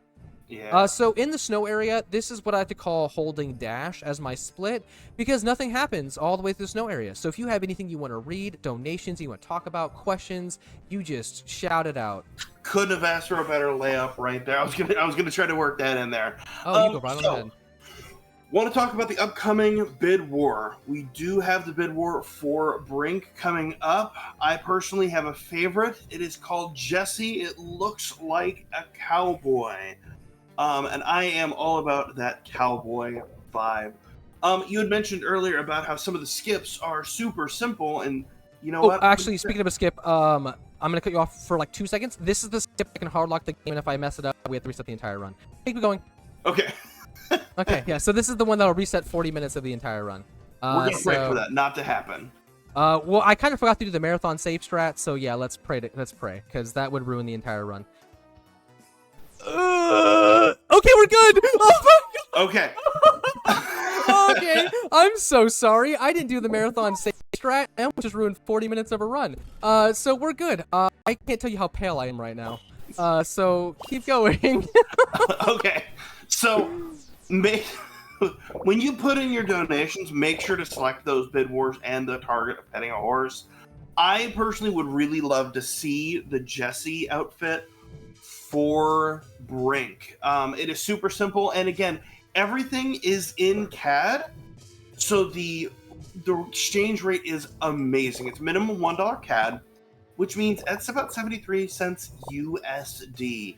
Yeah. So in the snow area, this is what I like to call holding dash as my split, because nothing happens all the way through the snow area. So if you have anything you want to read, donations you want to talk about, questions, you just shout it out. Couldn't have asked for a better layup right there. I was gonna try to work that in there. Oh, you go right on ahead. Want to talk about the upcoming bid war. We do have the bid war for Brink coming up. I personally have a favorite. It is called Jesse. It looks like a cowboy. And I am all about that cowboy vibe. You had mentioned earlier about how some of the skips are super simple, and you know what? Actually, speaking of a skip, I'm gonna cut you off for 2 seconds. This is the skip that can hardlock the game, and if I mess it up, we have to reset the entire run. Keep going. Okay. Okay, yeah. So this is the one that'll reset 40 minutes of the entire run. We're gonna pray for that not to happen. Well, I kind of forgot to do the marathon save strat, so yeah, let's pray, because that would ruin the entire run. Okay, we're good. Oh my God. Okay. Okay, I'm so sorry. I didn't do the marathon save strat, and we just ruined 40 minutes of a run. So we're good. I can't tell you how pale I am right now. So keep going. Okay. So when you put in your donations, make sure to select those bid wars and the target of petting a horse. I personally would really love to see the Jesse outfit for Brink. It is super simple, and again, everything is in CAD, so the exchange rate is amazing. It's minimum $1 CAD, which means it's about 73 cents USD.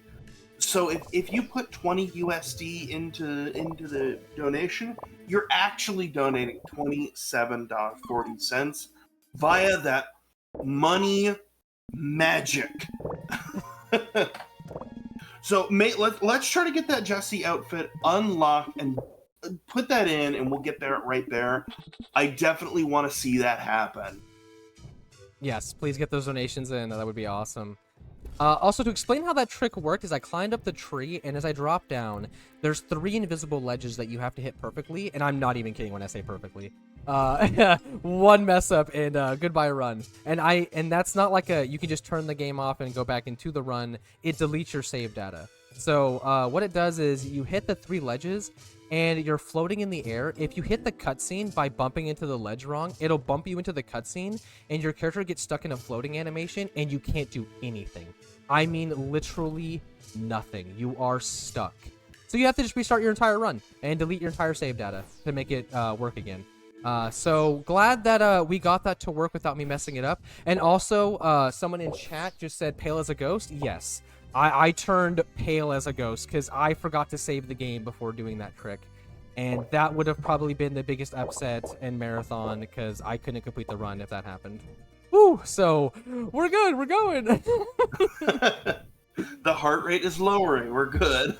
So if you put 20 USD into the donation, you're actually donating $27.40 via that money magic. So, mate, let's try to get that Jessie outfit unlocked and put that in, and we'll get there right there. I definitely want to see that happen. Yes, please get those donations in. That would be awesome. Also, to explain how that trick worked, is I climbed up the tree, and as I dropped down, there's 3 invisible ledges that you have to hit perfectly, and I'm not even kidding when I say perfectly. One mess up and goodbye run. And that's not like you can just turn the game off and go back into the run. It deletes your save data. So what it does is you hit the 3 ledges, and you're floating in the air. If you hit the cutscene by bumping into the ledge wrong, it'll bump you into the cutscene, and your character gets stuck in a floating animation, and you can't do anything. I mean, literally nothing. You are stuck. So you have to just restart your entire run and delete your entire save data to make it work again. So glad that we got that to work without me messing it up. And also, someone in chat just said pale as a ghost. Yes. I turned pale as a ghost because I forgot to save the game before doing that trick. And that would have probably been the biggest upset in Marathon because I couldn't complete the run if that happened. Woo! So, we're good. We're going. The heart rate is lowering. We're good.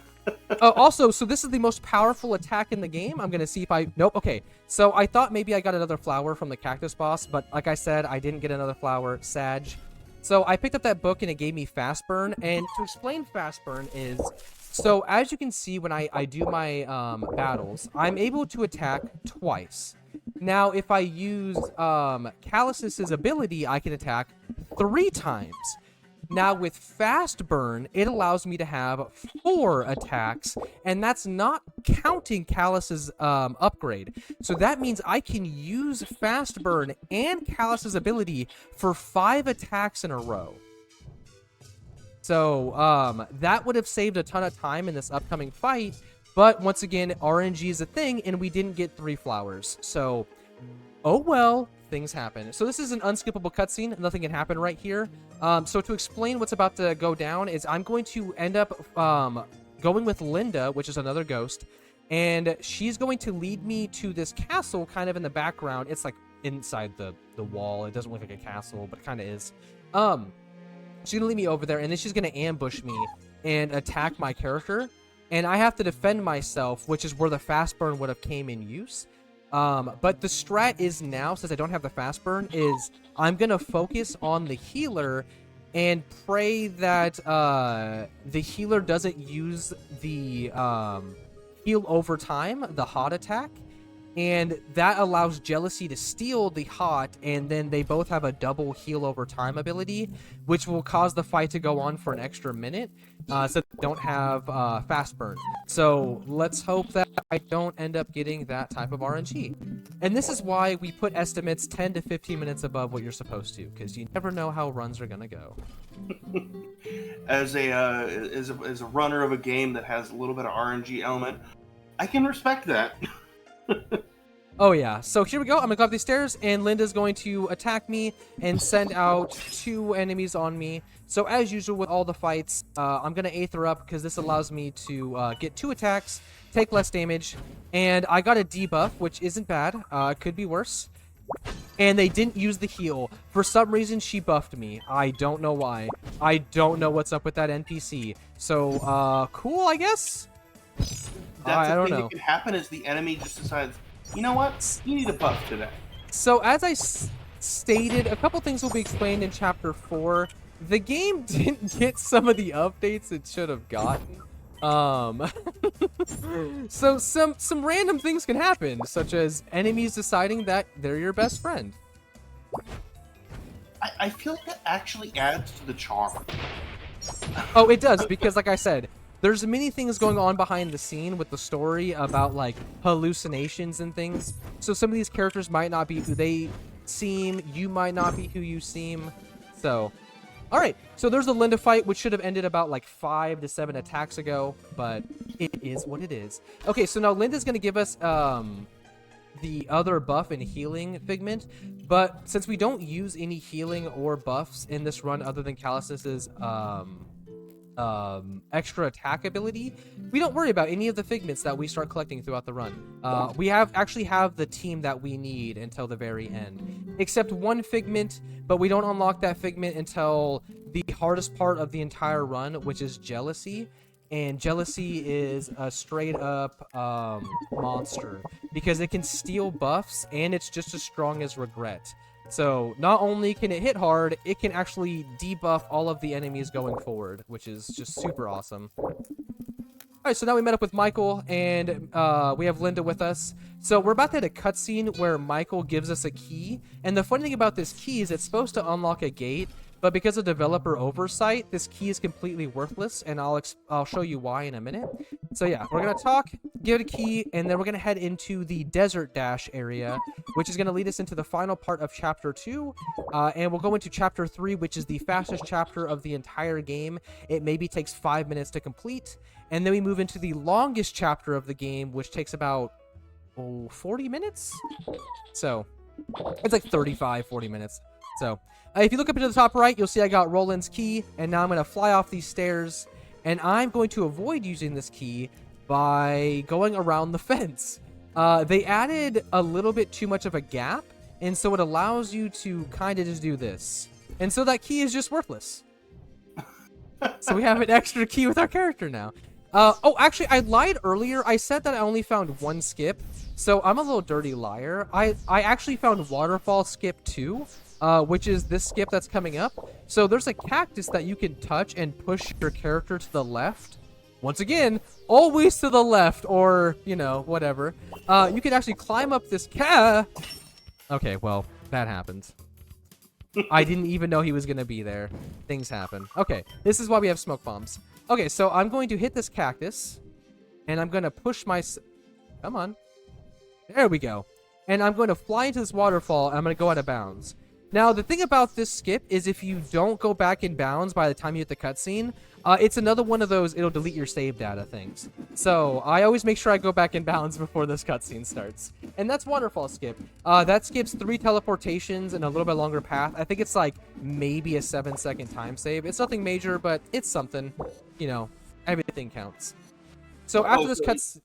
Also, so this is the most powerful attack in the game. I'm going to see if I... Nope, okay. So I thought maybe I got another flower from the cactus boss, but like I said, I didn't get another flower. Sag. So I picked up that book and it gave me fast burn. And to explain fast burn is... So as you can see when I do my battles, I'm able to attack twice. Now, if I use Callus's ability, I can attack 3 times. Now, with Fast Burn, it allows me to have 4 attacks, and that's not counting Callus's upgrade. So that means I can use Fast Burn and Callus's ability for 5 attacks in a row. So that would have saved a ton of time in this upcoming fight, but once again, RNG is a thing, and we didn't get 3 flowers. So, oh well, things happen. So this is an unskippable cutscene. Nothing can happen right here. So to explain what's about to go down is I'm going to end up going with Linda, which is another ghost, and she's going to lead me to this castle kind of in the background. It's like inside the wall. It doesn't look like a castle, but it kind of is. She's going to lead me over there, and then she's going to ambush me and attack my character. And I have to defend myself, which is where the fast burn would have came in use. But the strat is now, since I don't have the fast burn, is I'm going to focus on the healer and pray that the healer doesn't use the heal over time, the hot attack. And that allows Jealousy to steal the hot, and then they both have a double heal over time ability, which will cause the fight to go on for an extra minute, so they don't have fast burn. So let's hope that I don't end up getting that type of RNG. And this is why we put estimates 10 to 15 minutes above what you're supposed to, because you never know how runs are gonna go. As a runner of a game that has a little bit of RNG element, I can respect that. Oh yeah, so here we go. I'm gonna go up these stairs, and Linda's going to attack me and send out 2 enemies on me. So as usual with all the fights, I'm gonna Aether up because this allows me to get 2 attacks, take less damage, and I got a debuff, which isn't bad. Could be worse. And they didn't use the heal. For some reason, she buffed me. I don't know why. I don't know what's up with that NPC. So, cool, I guess? That's I the don't thing know. that can happen is the enemy just decides, you know what? You need a buff today. So as I stated, a couple things will be explained in Chapter 4. The game didn't get some of the updates it should have gotten. So some random things can happen, such as enemies deciding that they're your best friend. I feel like that actually adds to the charm. Oh, it does, because like I said, there's many things going on behind the scene with the story about, like, hallucinations and things. So some of these characters might not be who they seem. You might not be who you seem. So, all right. So there's the Linda fight, which should have ended about, like, 5 to 7 attacks ago. But It is what it is. Okay, so now Linda's going to give us the other buff and healing figment, but since we don't use any healing or buffs in this run other than Callus's extra attack ability, we don't worry about any of the figments that we start collecting throughout the run. We actually have the team that we need until the very end, except one figment, but we don't unlock that figment until the hardest part of the entire run, which is jealousy. And jealousy is a straight up monster because it can steal buffs and it's just as strong as regret. So not only can it hit hard, it can actually debuff all of the enemies going forward, which is just super awesome. All right, so now we met up with Michael, and we have Linda with us. So we're about to hit a cutscene where Michael gives us a key. And the funny thing about this key is it's supposed to unlock a gate, but because of developer oversight, this key is completely worthless, and I'll show you why in a minute. So yeah, we're gonna talk, give it a key, and then we're gonna head into the Desert Dash area, which is gonna lead us into the final part of Chapter 2, and we'll go into Chapter 3, which is the fastest chapter of the entire game. It maybe takes 5 minutes to complete, and then we move into the longest chapter of the game, which takes about 40 minutes? So, it's like 35, 40 minutes. So, if you look up into the top right, you'll see I got Roland's key, and now I'm going to fly off these stairs, and I'm going to avoid using this key by going around the fence. They added a little bit too much of a gap, and so it allows you to kind of just do this. And so that key is just worthless. So we have an extra key with our character now. Oh, actually, I lied earlier. I said that I only found one skip, so I'm a little dirty liar. I actually found Waterfall Skip 2. Which is this skip that's coming up. So there's a cactus that you can touch and push your character to the left. Once again, always to the left, or, you know, whatever. You can actually climb up this Okay, well, that happened. I didn't even know he was going to be there. Things happen. Okay, this is why we have smoke bombs. Okay, so I'm going to hit this cactus, and I'm going to push my... Come on. There we go. And I'm going to fly into this waterfall, and I'm going to go out of bounds. Now, the thing about this skip is if you don't go back in bounds by the time you hit the cutscene, it's another one of those it'll delete your save data things. So I always make sure I go back in bounds before this cutscene starts. And that's Waterfall Skip. That skips 3 teleportations and a little bit longer path. I think it's like maybe a 7-second time save. It's nothing major, but it's something. You know, everything counts. So after this cutscene,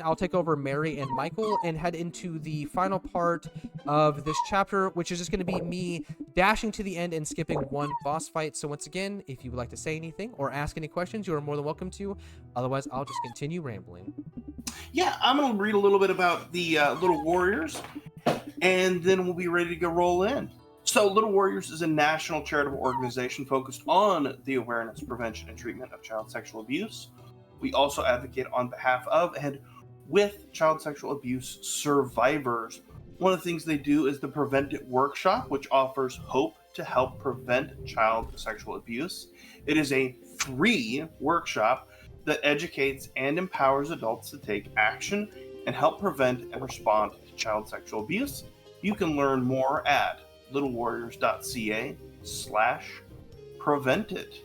I'll take over Mary and Michael and head into the final part of this chapter, which is just going to be me dashing to the end and skipping one boss fight. So once again, if you would like to say anything or ask any questions, you are more than welcome to. Otherwise, I'll just continue rambling. Yeah, I'm going to read a little bit about the Little Warriors, and then we'll be ready to go roll in. So Little Warriors is a national charitable organization focused on the awareness, prevention, and treatment of child sexual abuse. We also advocate on behalf of and with child sexual abuse survivors. One of the things they do is the Prevent-A-Thon workshop, which offers hope to help prevent child sexual abuse. It is a free workshop that educates and empowers adults to take action and help prevent and respond to child sexual abuse. You can learn more at littlewarriors.ca/preventit.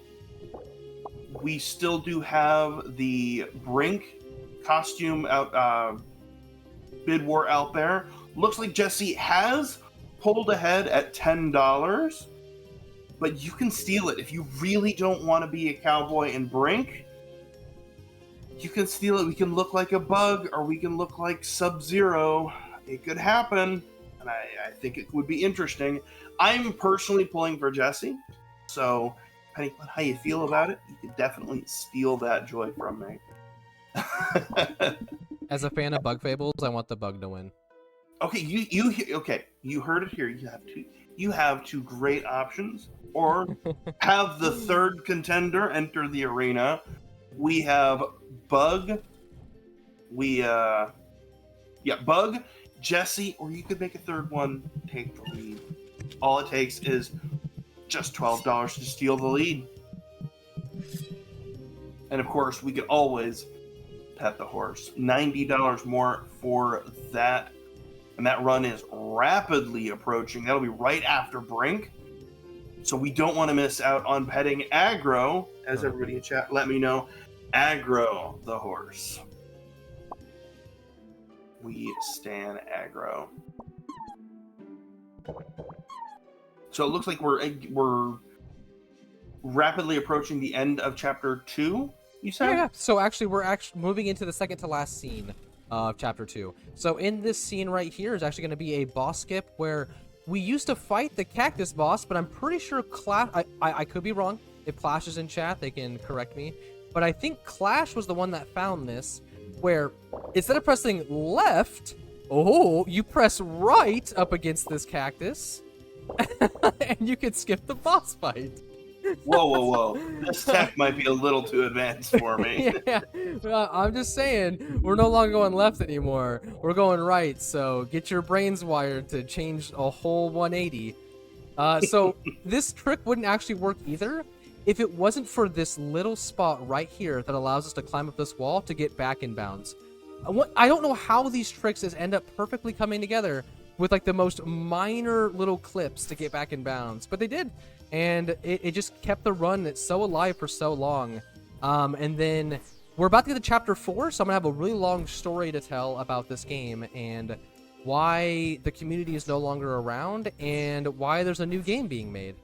We still do have the Brink costume out, bid war out there. Looks like Jesse has pulled ahead at $10, but you can steal it. If you really don't want to be a cowboy in Brink, you can steal it. We can look like a bug, or we can look like Sub-Zero. It could happen, and I think it would be interesting. I'm personally pulling for Jesse, so... depending on how you feel about it, you can definitely steal that joy from me. As a fan of Bug Fables, I want the bug to win. Okay, you heard it here. You have two great options, or have the third contender enter the arena. We have Bug. Bug, Jesse, or you could make a third one take the lead. All it takes is just $12 to steal the lead. And of course, we could always pet the horse. $90 more for that. And that run is rapidly approaching. That'll be right after Brink. So we don't want to miss out on petting aggro, as everybody in chat let me know. Aggro the horse. We stand aggro. So it looks like we're rapidly approaching the end of chapter 2. You said? Yeah. So actually, we're moving into the second to last scene of chapter 2. So in this scene right here is actually going to be a boss skip where we used to fight the cactus boss, but I'm pretty sure I could be wrong. If Clash is in chat, they can correct me. But I think Clash was the one that found this, where instead of pressing left, you press right up against this cactus, and you can skip the boss fight. Whoa. This tech might be a little too advanced for me. Yeah. I'm just saying, we're no longer going left anymore. We're going right, so get your brains wired to change a whole 180. So this trick wouldn't actually work either if it wasn't for this little spot right here that allows us to climb up this wall to get back in bounds. I don't know how these tricks just end up perfectly coming together with like the most minor little clips to get back in bounds, but they did. And it just kept the run so alive for so long. And then we're about to get to chapter 4, so I'm gonna have a really long story to tell about this game and why the community is no longer around and why there's a new game being made.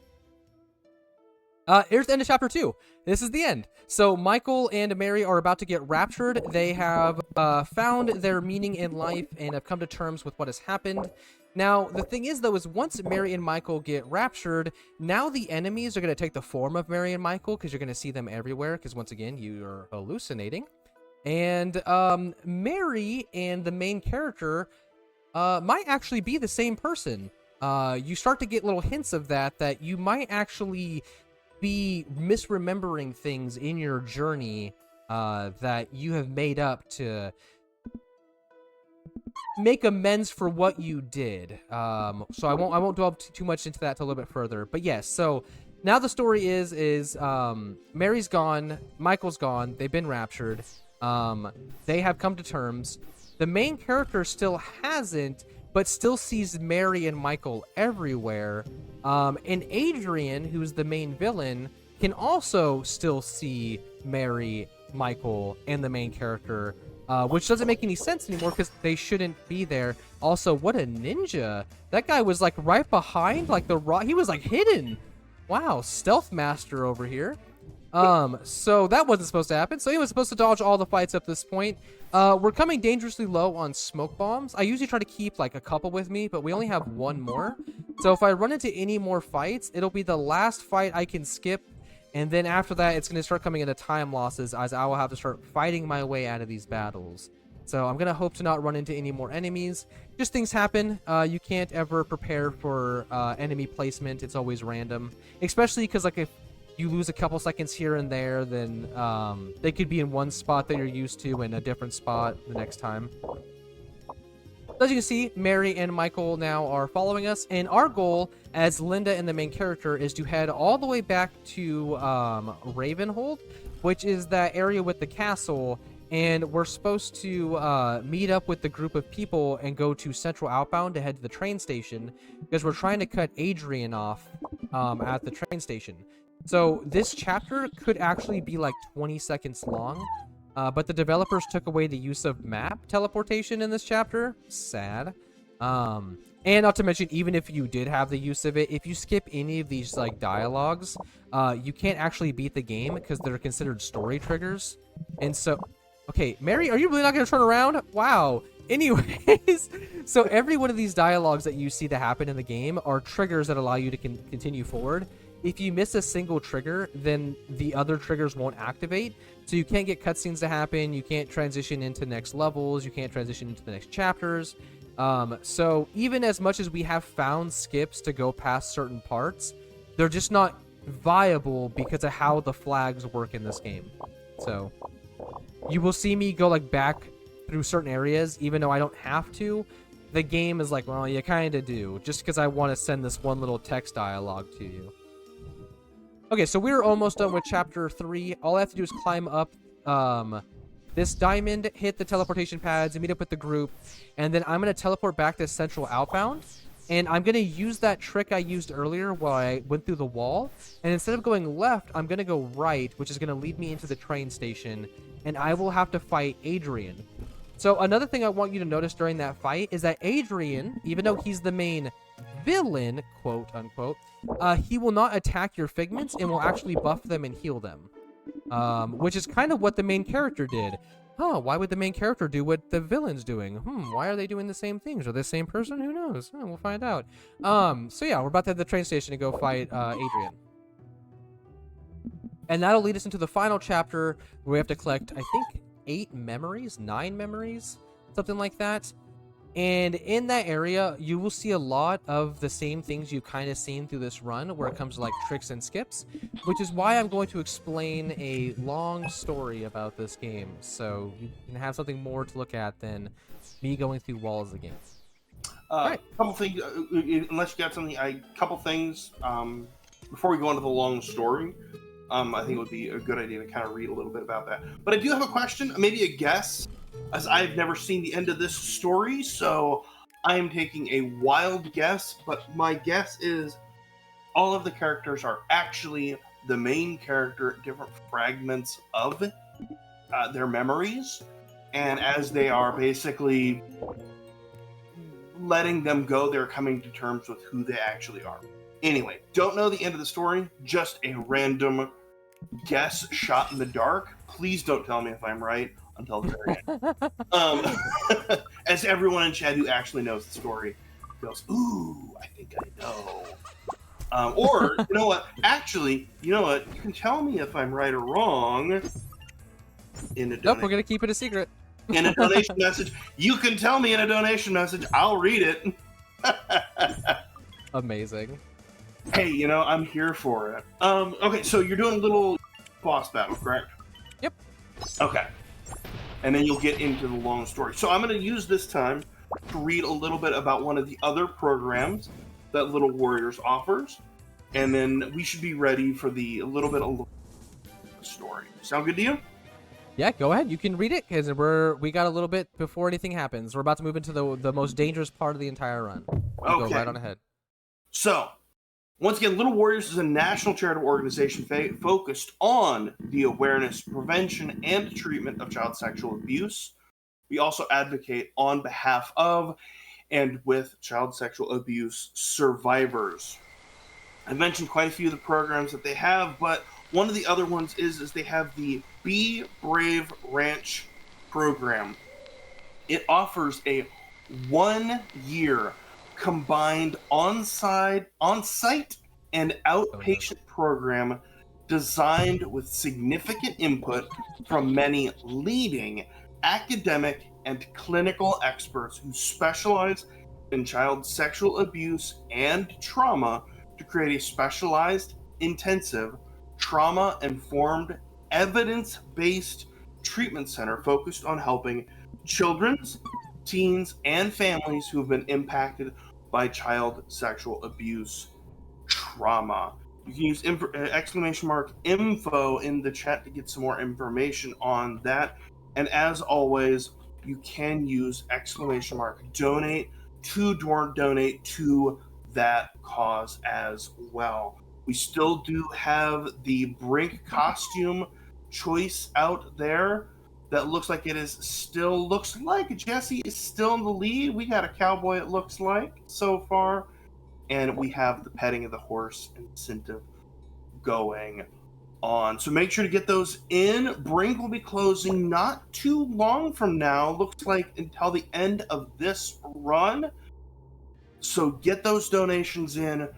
Here's the end of chapter 2. This is the end. So Michael and Mary are about to get raptured. They have found their meaning in life and have come to terms with what has happened. Now, the thing is, though, is once Mary and Michael get raptured, now the enemies are going to take the form of Mary and Michael because you're going to see them everywhere because, once again, you are hallucinating. And Mary and the main character might actually be the same person. You start to get little hints of that you might actually be misremembering things in your journey that you have made up to make amends for what you did. So I won't delve too much into that a little bit further. But yes, so now the story is Mary's gone, Michael's gone, they've been raptured. They have come to terms. The main character still hasn't, but still sees Mary and Michael everywhere. And Adrian, who's the main villain, can also still see Mary, Michael, and the main character, which doesn't make any sense anymore because they shouldn't be there. Also, what a ninja. That guy was like right behind, like the rock. He was like hidden. Wow, stealth master over here. So that wasn't supposed to happen. So he was supposed to dodge all the fights up this point. We're coming dangerously low on smoke bombs. I usually try to keep like a couple with me, but we only have one more. So if I run into any more fights, it'll be the last fight I can skip. And then after that, it's going to start coming into time losses as I will have to start fighting my way out of these battles. So I'm going to hope to not run into any more enemies. Just things happen. You can't ever prepare for enemy placement. It's always random. Especially because like if you lose a couple seconds here and there, then they could be in one spot that you're used to and a different spot the next time. As you can see, Mary and Michael now are following us, and our goal as Linda and the main character is to head all the way back to Ravenhold, which is that area with the castle, and we're supposed to meet up with the group of people and go to Central Outbound to head to the train station, because we're trying to cut Adrian off at the train station. So this chapter could actually be like 20 seconds long, but the developers took away the use of map teleportation in this chapter. Sad. And not to mention, even if you did have the use of it, if you skip any of these like dialogues, you can't actually beat the game because they're considered story triggers. And so, okay, Mary, are you really not going to turn around? Wow. Anyways, so every one of these dialogues that you see that happen in the game are triggers that allow you to continue forward. If you miss a single trigger, then the other triggers won't activate. So you can't get cutscenes to happen. You can't transition into next levels. You can't transition into the next chapters. So even as much as we have found skips to go past certain parts, they're just not viable because of how the flags work in this game. So you will see me go like back through certain areas, even though I don't have to. The game is like, well, you kind of do, just because I want to send this one little text dialogue to you. Okay, so we're almost done with chapter 3. All I have to do is climb up this diamond, hit the teleportation pads, and meet up with the group. And then I'm going to teleport back to Central Outbound. And I'm going to use that trick I used earlier while I went through the wall. And instead of going left, I'm going to go right, which is going to lead me into the train station. And I will have to fight Adrian. So another thing I want you to notice during that fight is that Adrian, even though he's the main villain, quote unquote, he will not attack your figments and will actually buff them and heal them. Which is kind of what the main character did. Huh, why would the main character do what the villain's doing? Why are they doing the same things? Are they the same person? Who knows? We'll find out. So yeah, we're about to head to the train station to go fight Adrian. And that'll lead us into the final chapter where we have to collect, I think, 9 memories, something like that. And in that area, you will see a lot of the same things you've kind of seen through this run where it comes to like tricks and skips, which is why I'm going to explain a long story about this game. So you can have something more to look at than me going through walls again. Right. Couple things, unless you got something, couple things before we go into the long story. I think it would be a good idea to kind of read a little bit about that. But I do have a question, maybe a guess, as I've never seen the end of this story, so I am taking a wild guess, but my guess is all of the characters are actually the main character, different fragments of their memories, and as they are basically letting them go, they're coming to terms with who they actually are. Anyway, don't know the end of the story, just a random guess shot in the dark. Please don't tell me if I'm right until the very end. As everyone in chat who actually knows the story goes, ooh, I think I know. Or, you know what? Actually, you know what? You can tell me if I'm right or wrong in a donation. Nope, we're going to keep it a secret. In a donation message. You can tell me in a donation message. I'll read it. Amazing. Hey, you know, I'm here for it. Okay, so you're doing a little boss battle, correct? Yep. Okay. And then you'll get into the long story. So I'm going to use this time to read a little bit about one of the other programs that Little Warriors offers. And then we should be ready for the little bit of story. Sound good to you? Yeah, go ahead. You can read it because we got a little bit before anything happens. We're about to move into the most dangerous part of the entire run. Go right on ahead. So, once again, Little Warriors is a national charitable organization focused on the awareness, prevention, and treatment of child sexual abuse. We also advocate on behalf of and with child sexual abuse survivors. I mentioned quite a few of the programs that they have, but one of the other ones is they have the Be Brave Ranch program. It offers a 1-year combined on-site and outpatient program designed with significant input from many leading academic and clinical experts who specialize in child sexual abuse and trauma to create a specialized, intensive, trauma-informed, evidence-based treatment center focused on helping children's, teens, and families who have been impacted by child sexual abuse trauma. You can use !info in the chat to get some more information on that. And as always, you can use !donate to donate to that cause as well. We still do have the Brink costume choice out there that looks like Jesse is still in the lead. We got a cowboy, it looks like, so far. And we have the petting of the horse incentive going on. So make sure to get those in. Brink will be closing not too long from now. Looks like until the end of this run. So get those donations in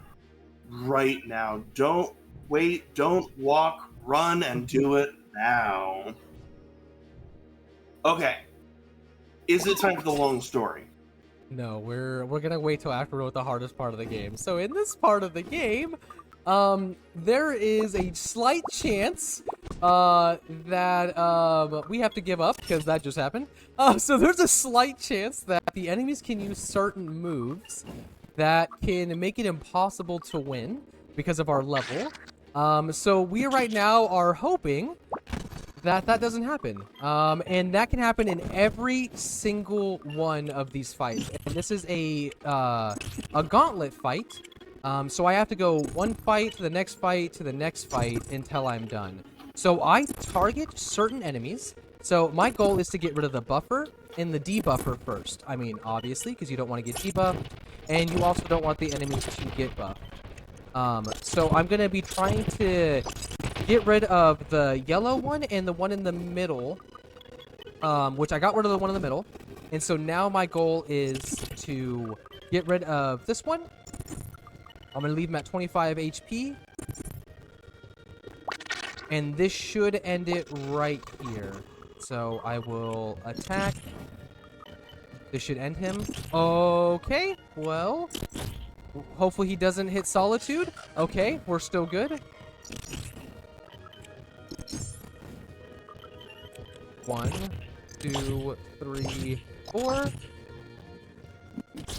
right now. Don't wait, don't walk, run, and do it now. Okay. Is it time for the long story? No, we're gonna wait till after we wrote the hardest part of the game. So in this part of the game, there is a slight chance that we have to give up because that just happened. So there's a slight chance that the enemies can use certain moves that can make it impossible to win because of our level. So we right now are hoping that doesn't happen. And that can happen in every single one of these fights. And this is a gauntlet fight. So I have to go one fight to the next fight to the next fight until I'm done. So I target certain enemies. So my goal is to get rid of the buffer and the debuffer first. I mean, obviously, because you don't want to get debuffed, and you also don't want the enemies to get buffed. So I'm going to be trying to get rid of the yellow one and the one in the middle, which I got rid of the one in the middle. And so now my goal is to get rid of this one. I'm going to leave him at 25 HP. And this should end it right here. So I will attack. This should end him. Okay, well, hopefully he doesn't hit Solitude. Okay, we're still good. 1, 2, 3, 4.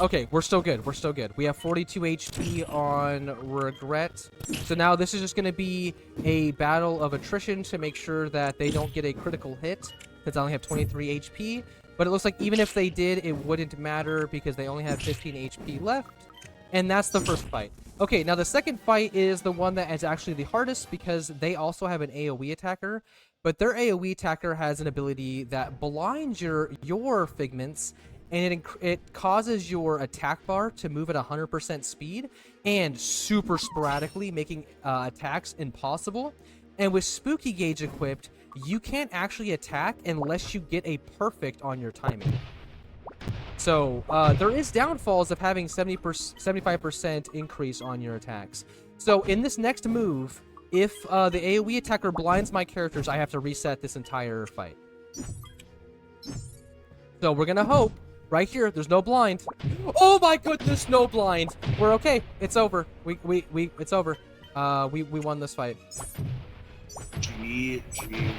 Okay, we're still good. We're still good. We have 42 HP on Regret. So now this is just going to be a battle of attrition to make sure that they don't get a critical hit, since I only have 23 HP. But it looks like even if they did, it wouldn't matter because they only have 15 HP left. And that's the first fight. Okay, now the second fight is the one that is actually the hardest because they also have an AoE attacker. But their AoE attacker has an ability that blinds your figments, and it causes your attack bar to move at 100% speed and super sporadically, making attacks impossible. And with Spooky Gauge equipped, you can't actually attack unless you get a perfect on your timing. So there is downfalls of having 75% increase on your attacks. So in this next move, if the AoE attacker blinds my characters, I have to reset this entire fight. So we're gonna hope. Right here, there's no blind. Oh my goodness, no blind. We're okay. It's over. It's over. We won this fight. GG.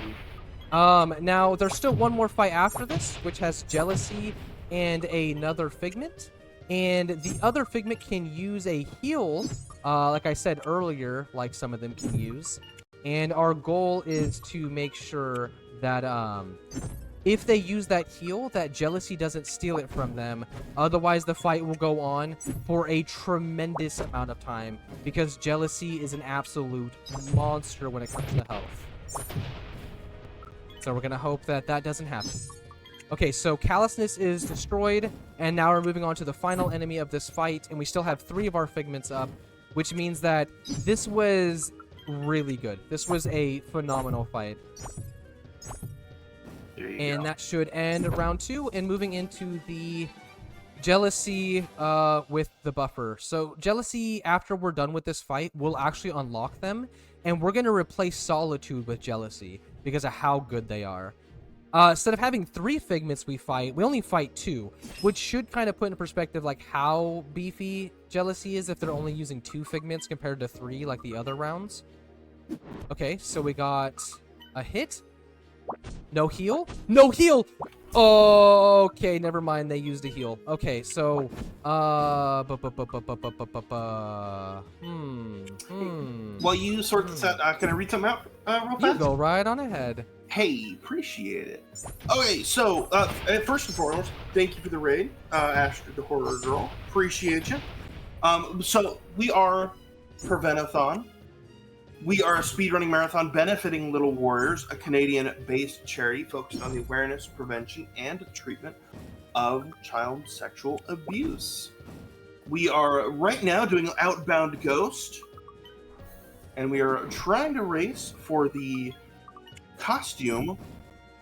Now there's still one more fight after this, which has Jealousy and another Figment. And the other Figment can use a heal, like I said earlier, like some of them can use. And our goal is to make sure that, if they use that heal, that Jealousy doesn't steal it from them. Otherwise, the fight will go on for a tremendous amount of time because Jealousy is an absolute monster when it comes to health. So we're going to hope that that doesn't happen. Okay, so Callousness is destroyed, and now we're moving on to the final enemy of this fight, and we still have 3 of our Figments up, which means that this was really good. This was a phenomenal fight. And that should end round 2, and moving into the Jealousy with the buffer. So Jealousy, after we're done with this fight, will actually unlock them, and we're going to replace Solitude with Jealousy because of how good they are. Instead of having 3 Figments we only fight 2, which should kind of put in perspective like how beefy Jealousy is if they're only using 2 Figments compared to 3 like the other rounds. Okay, so we got a hit. No heal? No heal! Okay, never mind. They used a heal. Okay, so, While you sort this out, can I read something out real fast? You go right on ahead. Hey, appreciate it. Okay, so, first and foremost, thank you for the raid, Astrid the Horror Girl. Appreciate you. So, we are Prevent-A-Thon. We are a speedrunning marathon benefiting Little Warriors, a Canadian-based charity focused on the awareness, prevention, and treatment of child sexual abuse. We are right now doing Outbound Ghost, and we are trying to race for the costume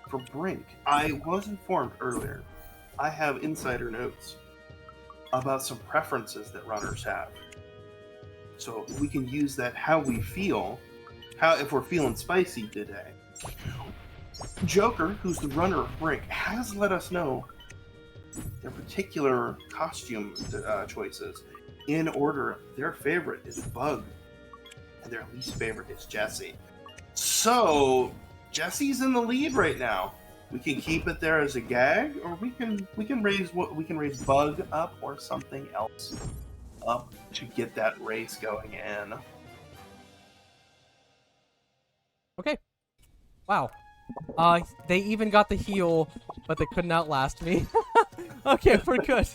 for Brink. I was informed earlier. I have insider notes about some preferences that runners have. So we can use that how we feel, if we're feeling spicy today. Joker, who's the runner of Brink, has let us know their particular costume choices. In order, their favorite is Bug, and their least favorite is Jesse. So Jesse's in the lead right now. We can keep it there as a gag, or we can raise Bug up or something else up to get that race going in. Okay. Wow. They even got the heal, but they couldn't outlast me. Okay, we're good.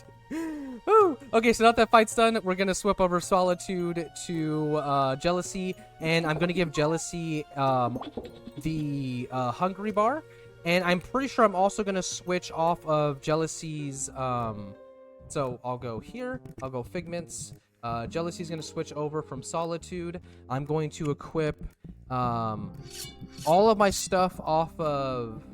Woo! Okay, so now that fight's done, we're gonna swap over Solitude to Jealousy, and I'm gonna give Jealousy the Hungry bar, and I'm pretty sure I'm also gonna switch off of Jealousy's. So I'll go here. I'll go Figments. Jealousy's gonna switch over from Solitude. I'm going to equip all of my stuff off of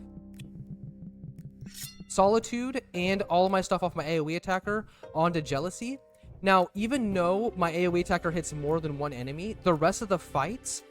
Solitude and all of my stuff off my AoE attacker onto Jealousy. Now, even though my AoE attacker hits more than one enemy, the rest of the fights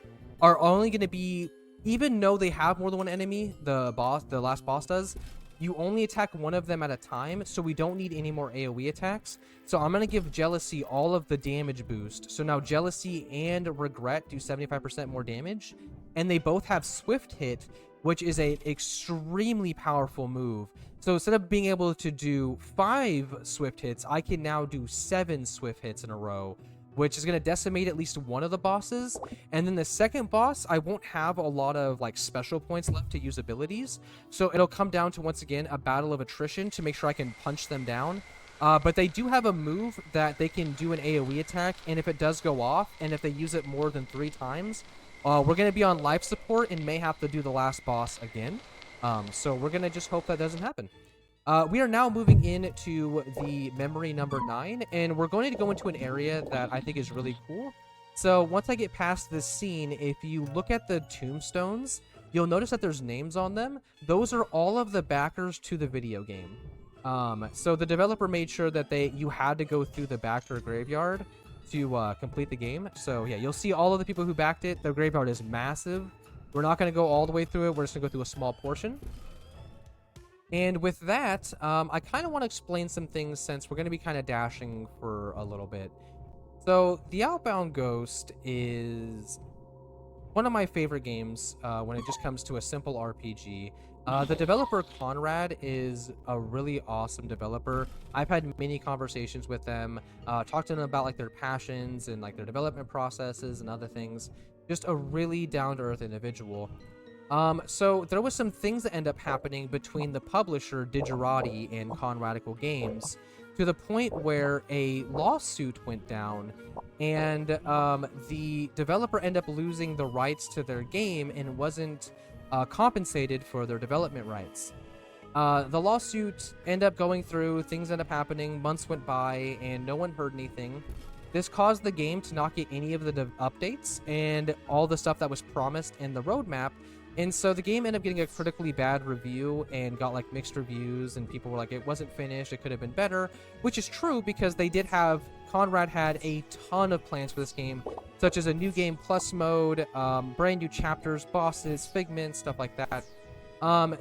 are only going to be, even though they have more than one enemy, the last boss does, you only attack one of them at a time, so we don't need any more AoE attacks. So I'm going to give Jealousy all of the damage boost. So now Jealousy and Regret do 75% more damage, and they both have Swift Hit, which is an extremely powerful move. So instead of being able to do 5 Swift Hits, I can now do 7 Swift Hits in a row, which is going to decimate at least one of the bosses. And then the second boss, I won't have a lot of like special points left to use abilities. So it'll come down to, once again, a battle of attrition to make sure I can punch them down. But they do have a move that they can do an AoE attack, and if it does go off, and if they use it more than 3 times, we're going to be on life support and may have to do the last boss again. So we're going to just hope that doesn't happen. We are now moving into the memory number 9, and we're going to go into an area that I think is really cool. So once I get past this scene, if you look at the tombstones, you'll notice that there's names on them. Those are all of the backers to the video game. So the developer made sure that you had to go through the backer graveyard to complete the game. So yeah, you'll see all of the people who backed it. The graveyard is massive. We're not going to go all the way through it. We're just going to go through a small portion. And with that, I kind of want to explain some things since we're going to be kind of dashing for a little bit. So the Outbound Ghost is one of my favorite games when it just comes to a simple RPG. The developer Conrad is a really awesome developer. I've had many conversations with them, talked to them about like their passions and like their development processes and other things. Just a really down-to-earth individual. So there was some things that end up happening between the publisher Digerati and Conradical Games to the point where a lawsuit went down, and the developer ended up losing the rights to their game and wasn't compensated for their development rights. The lawsuit ended up going through, things ended up happening, months went by, and no one heard anything. This caused the game to not get any of the updates and all the stuff that was promised in the roadmap. And so the game ended up getting a critically bad review and got like mixed reviews, and people were like, it wasn't finished, it could have been better, which is true because Conrad had a ton of plans for this game, such as a new game plus mode, brand new chapters, bosses, figments, stuff like that.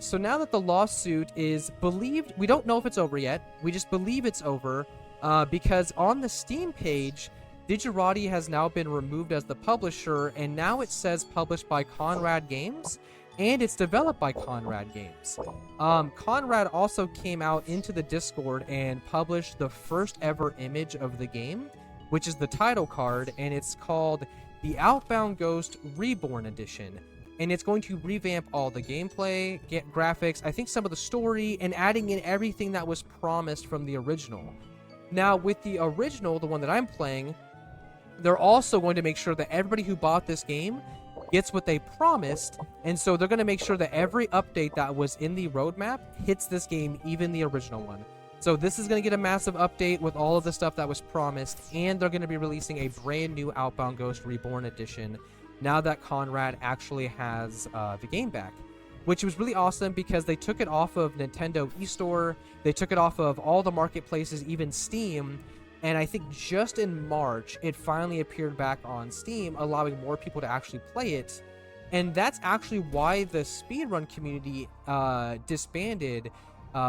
So now that the lawsuit is believed, we don't know if it's over yet, we just believe it's over, because on the Steam page, Digerati has now been removed as the publisher, and now it says published by Conrad Games, and it's developed by Conrad Games. Conrad also came out into the Discord and published the first ever image of the game, which is the title card, and it's called the Outbound Ghost Reborn Edition. And it's going to revamp all the gameplay, graphics, I think some of the story, and adding in everything that was promised from the original. Now, with the original, the one that I'm playing, they're also going to make sure that everybody who bought this game gets what they promised, and so they're going to make sure that every update that was in the roadmap hits this game, even the original one. So this is going to get a massive update with all of the stuff that was promised, and they're going to be releasing a brand new Outbound Ghost Reborn Edition now that Conrad actually has the game back, which was really awesome because they took it off of Nintendo eStore, they took it off of all the marketplaces, even Steam, and I think just in March, it finally appeared back on Steam, allowing more people to actually play it. And that's actually why the speedrun community disbanded,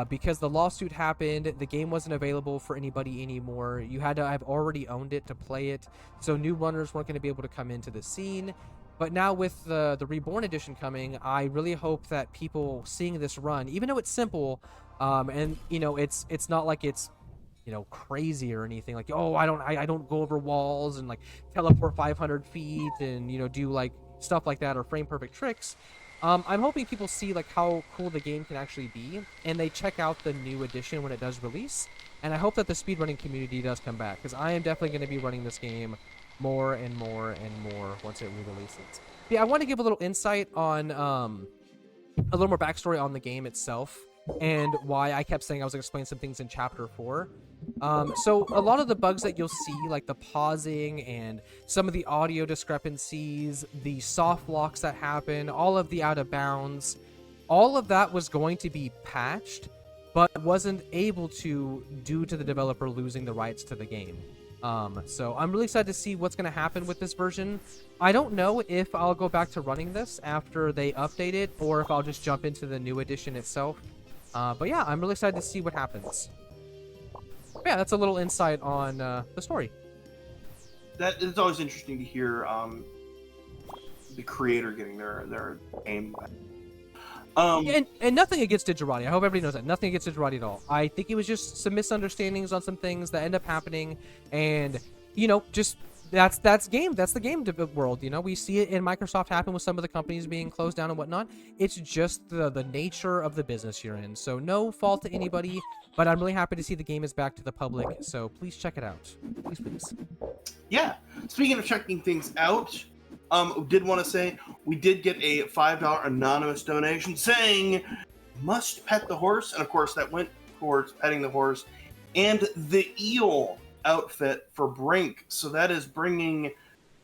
because the lawsuit happened, the game wasn't available for anybody anymore. You had to have already owned it to play it, so new runners weren't going to be able to come into the scene. But now with the Reborn Edition coming, I really hope that people seeing this run, even though it's simple, and you know, it's not like it's, you know, crazy or anything like, oh, I don't go over walls and like teleport 500 feet and, you know, do like stuff like that or frame perfect tricks. I'm hoping people see like how cool the game can actually be, and they check out the new edition when it does release. and I hope that the speedrunning community does come back, because I am definitely going to be running this game more and more and more once it re-releases. Yeah, I want to give a little insight on a little more backstory on the game itself and why I kept saying I was going to explain some things in Chapter 4. So a lot of the bugs that you'll see, like the pausing and some of the audio discrepancies, the soft locks that happen, all of the out of bounds, all of that was going to be patched, but wasn't able to due to the developer losing the rights to the game. So I'm really excited to see what's going to happen with this version. I don't know if I'll go back to running this after they update it, or if I'll just jump into the new edition itself. But yeah, I'm really excited to see what happens. But yeah, that's a little insight on the story. That it's always interesting to hear the creator getting their game back. Yeah, and nothing against Digerati. I hope everybody knows that. Nothing against Digerati at all. I think it was just some misunderstandings on some things that end up happening, and just that's game. That's the game world. We see it in Microsoft happen with some of the companies being closed down and whatnot. It's just the nature of the business you're in. So no fault to anybody, but I'm really happy to see the game is back to the public. So please check it out. Please. Yeah. Speaking of checking things out, did want to say we did get a $5 anonymous donation saying must pet the horse, and of course that went towards petting the horse and the eel outfit for Brink. So that is bringing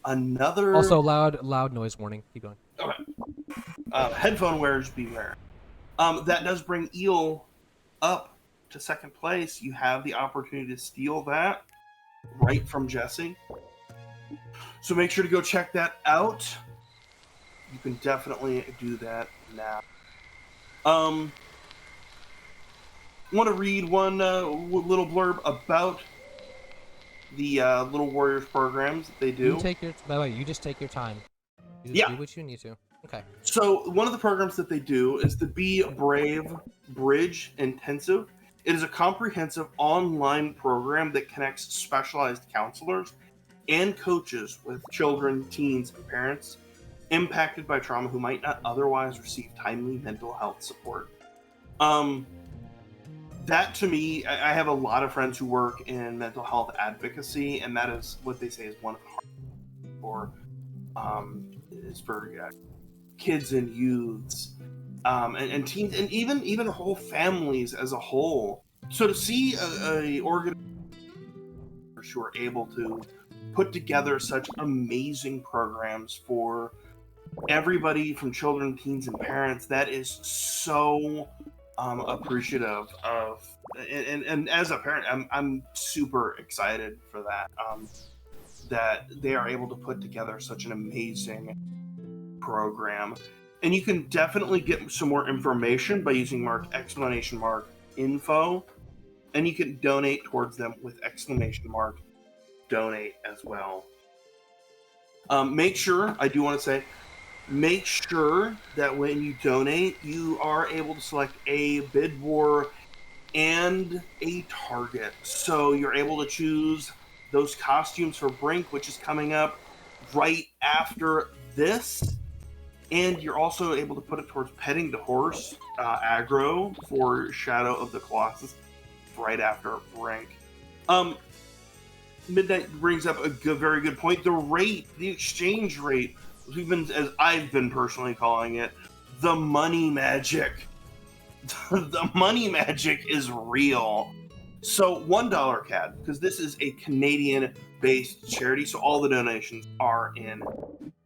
another. Also loud noise warning. Keep going. Okay. Headphone wearers beware. That does bring eel up to second place. You have the opportunity to steal that right from Jesse. So make sure to go check that out. You can definitely do that now. Want to read one little blurb about the Little Warriors programs that they do. By the way, you just take your time. You Yeah. do what you need to. Okay. So one of the programs that they do is the Be Brave Bridge Intensive. It is a comprehensive online program that connects specialized counselors and coaches with children, teens, and parents impacted by trauma who might not otherwise receive timely mental health support. That to me, I have a lot of friends who work in mental health advocacy, and that is what they say is one of the hardest is for kids and youths, and teens, and even whole families as a whole. So to see a organization who are able to put together such amazing programs for everybody from children, teens, and parents, that is so appreciative of, and as a parent, I'm super excited for that, that they are able to put together such an amazing program. And you can definitely get some more information by using !info, and you can donate towards them with !donate as well. Make sure that when you donate, you are able to select a bid war and a target. So you're able to choose those costumes for Brink, which is coming up right after this. And you're also able to put it towards petting the horse aggro for Shadow of the Colossus right after Brink. Midnight brings up a very good point. The exchange rate, as I've been personally calling it, the money magic. The money magic is real. So $1 CAD, because this is a Canadian-based charity, so all the donations are in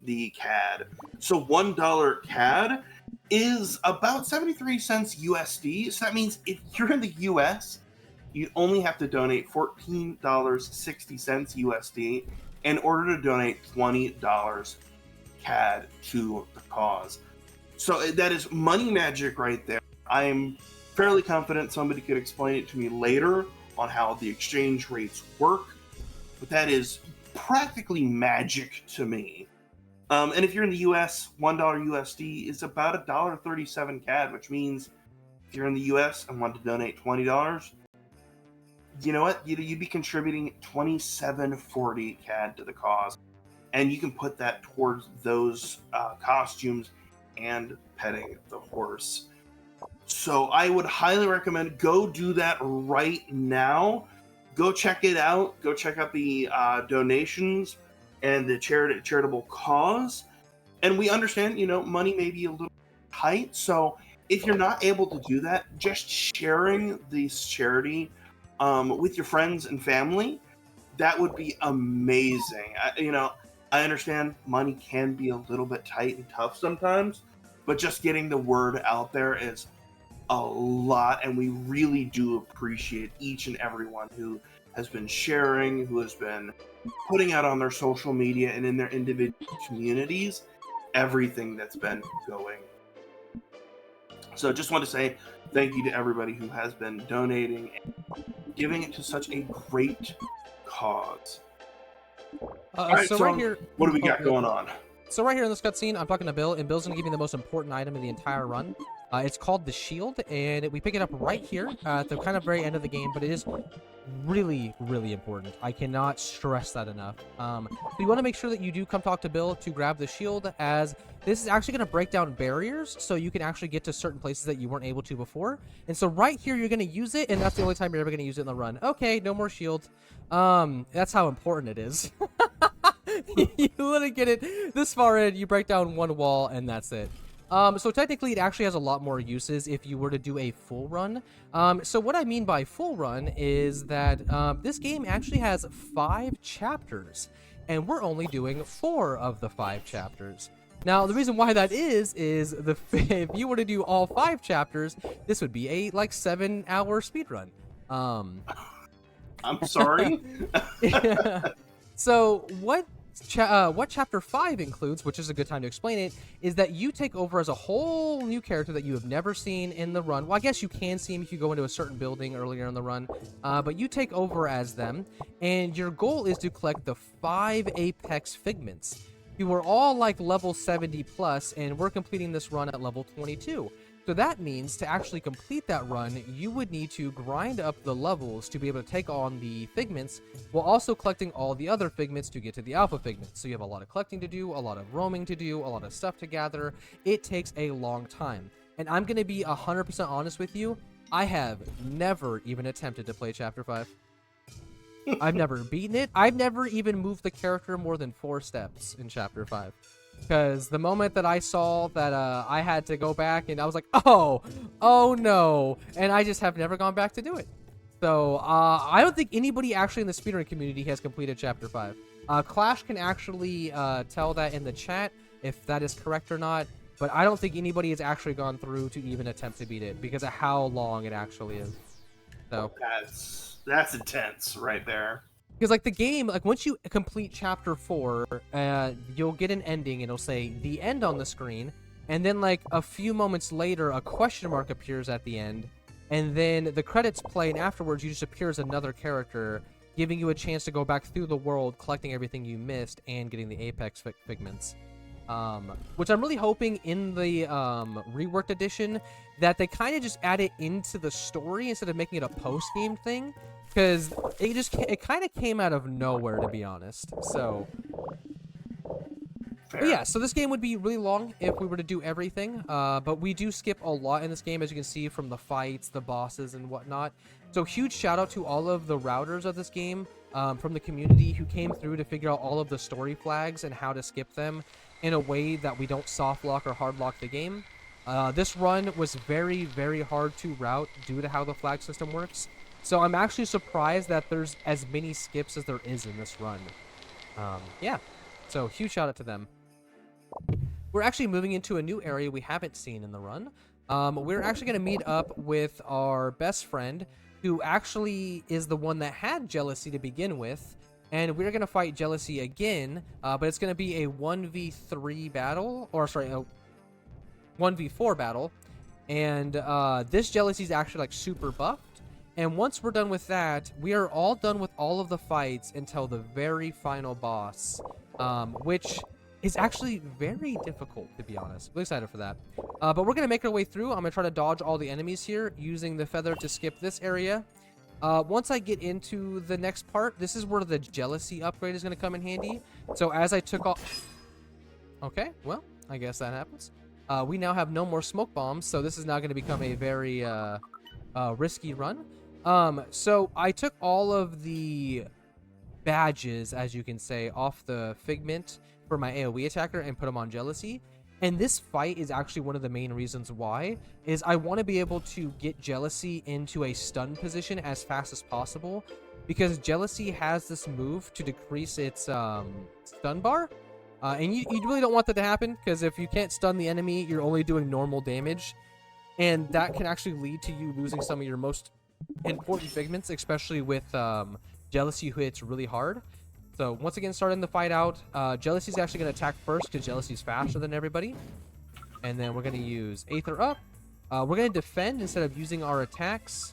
the CAD. So $1 CAD is about 73 cents USD. So that means if you're in the US, you only have to donate $14.60 USD in order to donate $20 CAD to the cause. So that is money magic right there. I'm fairly confident somebody could explain it to me later on how the exchange rates work, but that is practically magic to me. And if you're in the US, $1 USD is about $1.37 CAD, which means if you're in the US and want to donate $20, you know what? You'd be contributing $27.40 CAD to the cause, and you can put that towards those costumes and petting the horse. So I would highly recommend go do that right now. Go check it out. Go check out the donations and the charitable cause. And we understand, money may be a little tight. So if you're not able to do that, just sharing this charity with your friends and family, that would be amazing. I understand money can be a little bit tight and tough sometimes, but just getting the word out there is a lot, and we really do appreciate each and everyone who has been sharing, who has been putting out on their social media and in their individual communities, everything that's been going. So just want to say thank you to everybody who has been donating and giving it to such a great cause. All right, so right here, what do we got going on? So right here in this cutscene, I'm talking to Bill, and Bill's gonna give me the most important item in the entire run. It's called the shield, and we pick it up right here at the kind of very end of the game, but it is really, really important. I cannot stress that enough. So you want to make sure that you do come talk to Bill to grab the shield, as this is actually going to break down barriers, so you can actually get to certain places that you weren't able to before. And so right here, you're going to use it, and that's the only time you're ever going to use it in the run. Okay, no more shield. That's how important it is. You literally get it this far in, you break down one wall, and that's it. So technically, it actually has a lot more uses if you were to do a full run. So what I mean by full run is that this game actually has 5 chapters, and we're only doing 4 of the 5 chapters. Now, the reason why that is if you were to do all 5 chapters, this would be a, 7-hour speedrun. I'm sorry? So what chapter 5 includes, which is a good time to explain it, is that you take over as a whole new character that you have never seen in the run. Well, I guess you can see him if you go into a certain building earlier in the run, but you take over as them, and your goal is to collect the 5 Apex Figments. You are all level 70 plus, and we're completing this run at level 22. So that means to actually complete that run, you would need to grind up the levels to be able to take on the figments, while also collecting all the other figments to get to the alpha figments. So you have a lot of collecting to do, a lot of roaming to do, a lot of stuff to gather. It takes a long time. And I'm going to be 100% honest with you, I have never even attempted to play Chapter 5. I've never beaten it. I've never even moved the character more than 4 steps in Chapter 5. Because the moment that I saw that I had to go back, and I was like, oh no, and I just have never gone back to do it. So I don't think anybody actually in the speedrun community has completed Chapter 5. Clash can actually tell that in the chat if that is correct or not, but I don't think anybody has actually gone through to even attempt to beat it because of how long it actually is. So that's intense right there. Because the game, once you complete Chapter 4, you'll get an ending, and it'll say the end on the screen, and then a few moments later, a question mark appears at the end, and then the credits play, and afterwards you just appear as another character, giving you a chance to go back through the world, collecting everything you missed, and getting the Apex Figments. Which I'm really hoping in the reworked edition that they kind of just add it into the story instead of making it a post-game thing. Because it kind of came out of nowhere, to be honest. So, but yeah, so this game would be really long if we were to do everything. But we do skip a lot in this game, as you can see from the fights, the bosses, and whatnot. So huge shout out to all of the routers of this game from the community who came through to figure out all of the story flags and how to skip them in a way that we don't soft lock or hard lock the game. This run was very, very hard to route due to how the flag system works. So I'm actually surprised that there's as many skips as there is in this run. Yeah, so huge shout out to them. We're actually moving into a new area we haven't seen in the run. We're actually going to meet up with our best friend, who actually is the one that had Jealousy to begin with. And we're going to fight Jealousy again, but it's going to be a 1v3 battle, or sorry, a 1v4 battle. And this Jealousy is actually super buffed. And once we're done with that, we are all done with all of the fights until the very final boss, which is actually very difficult, to be honest. Really excited for that. But we're going to make our way through. I'm going to try to dodge all the enemies here, using the feather to skip this area. Once I get into the next part, this is where the Jealousy upgrade is going to come in handy. So as I took off... Okay, well, I guess that happens. We now have no more smoke bombs, so this is now going to become a very risky run. So I took all of the badges, as you can say, off the Figment for my AoE attacker and put them on Jealousy. And this fight is actually one of the main reasons why, is I want to be able to get Jealousy into a stun position as fast as possible, because Jealousy has this move to decrease its stun bar. And you really don't want that to happen, because if you can't stun the enemy, you're only doing normal damage. And that can actually lead to you losing some of your most important Figments, especially with Jealousy, who hits really hard. So once again, starting the fight out, Jealousy's actually going to attack first because Jealousy's faster than everybody. And then we're going to use Aether up. We're going to defend instead of using our attacks.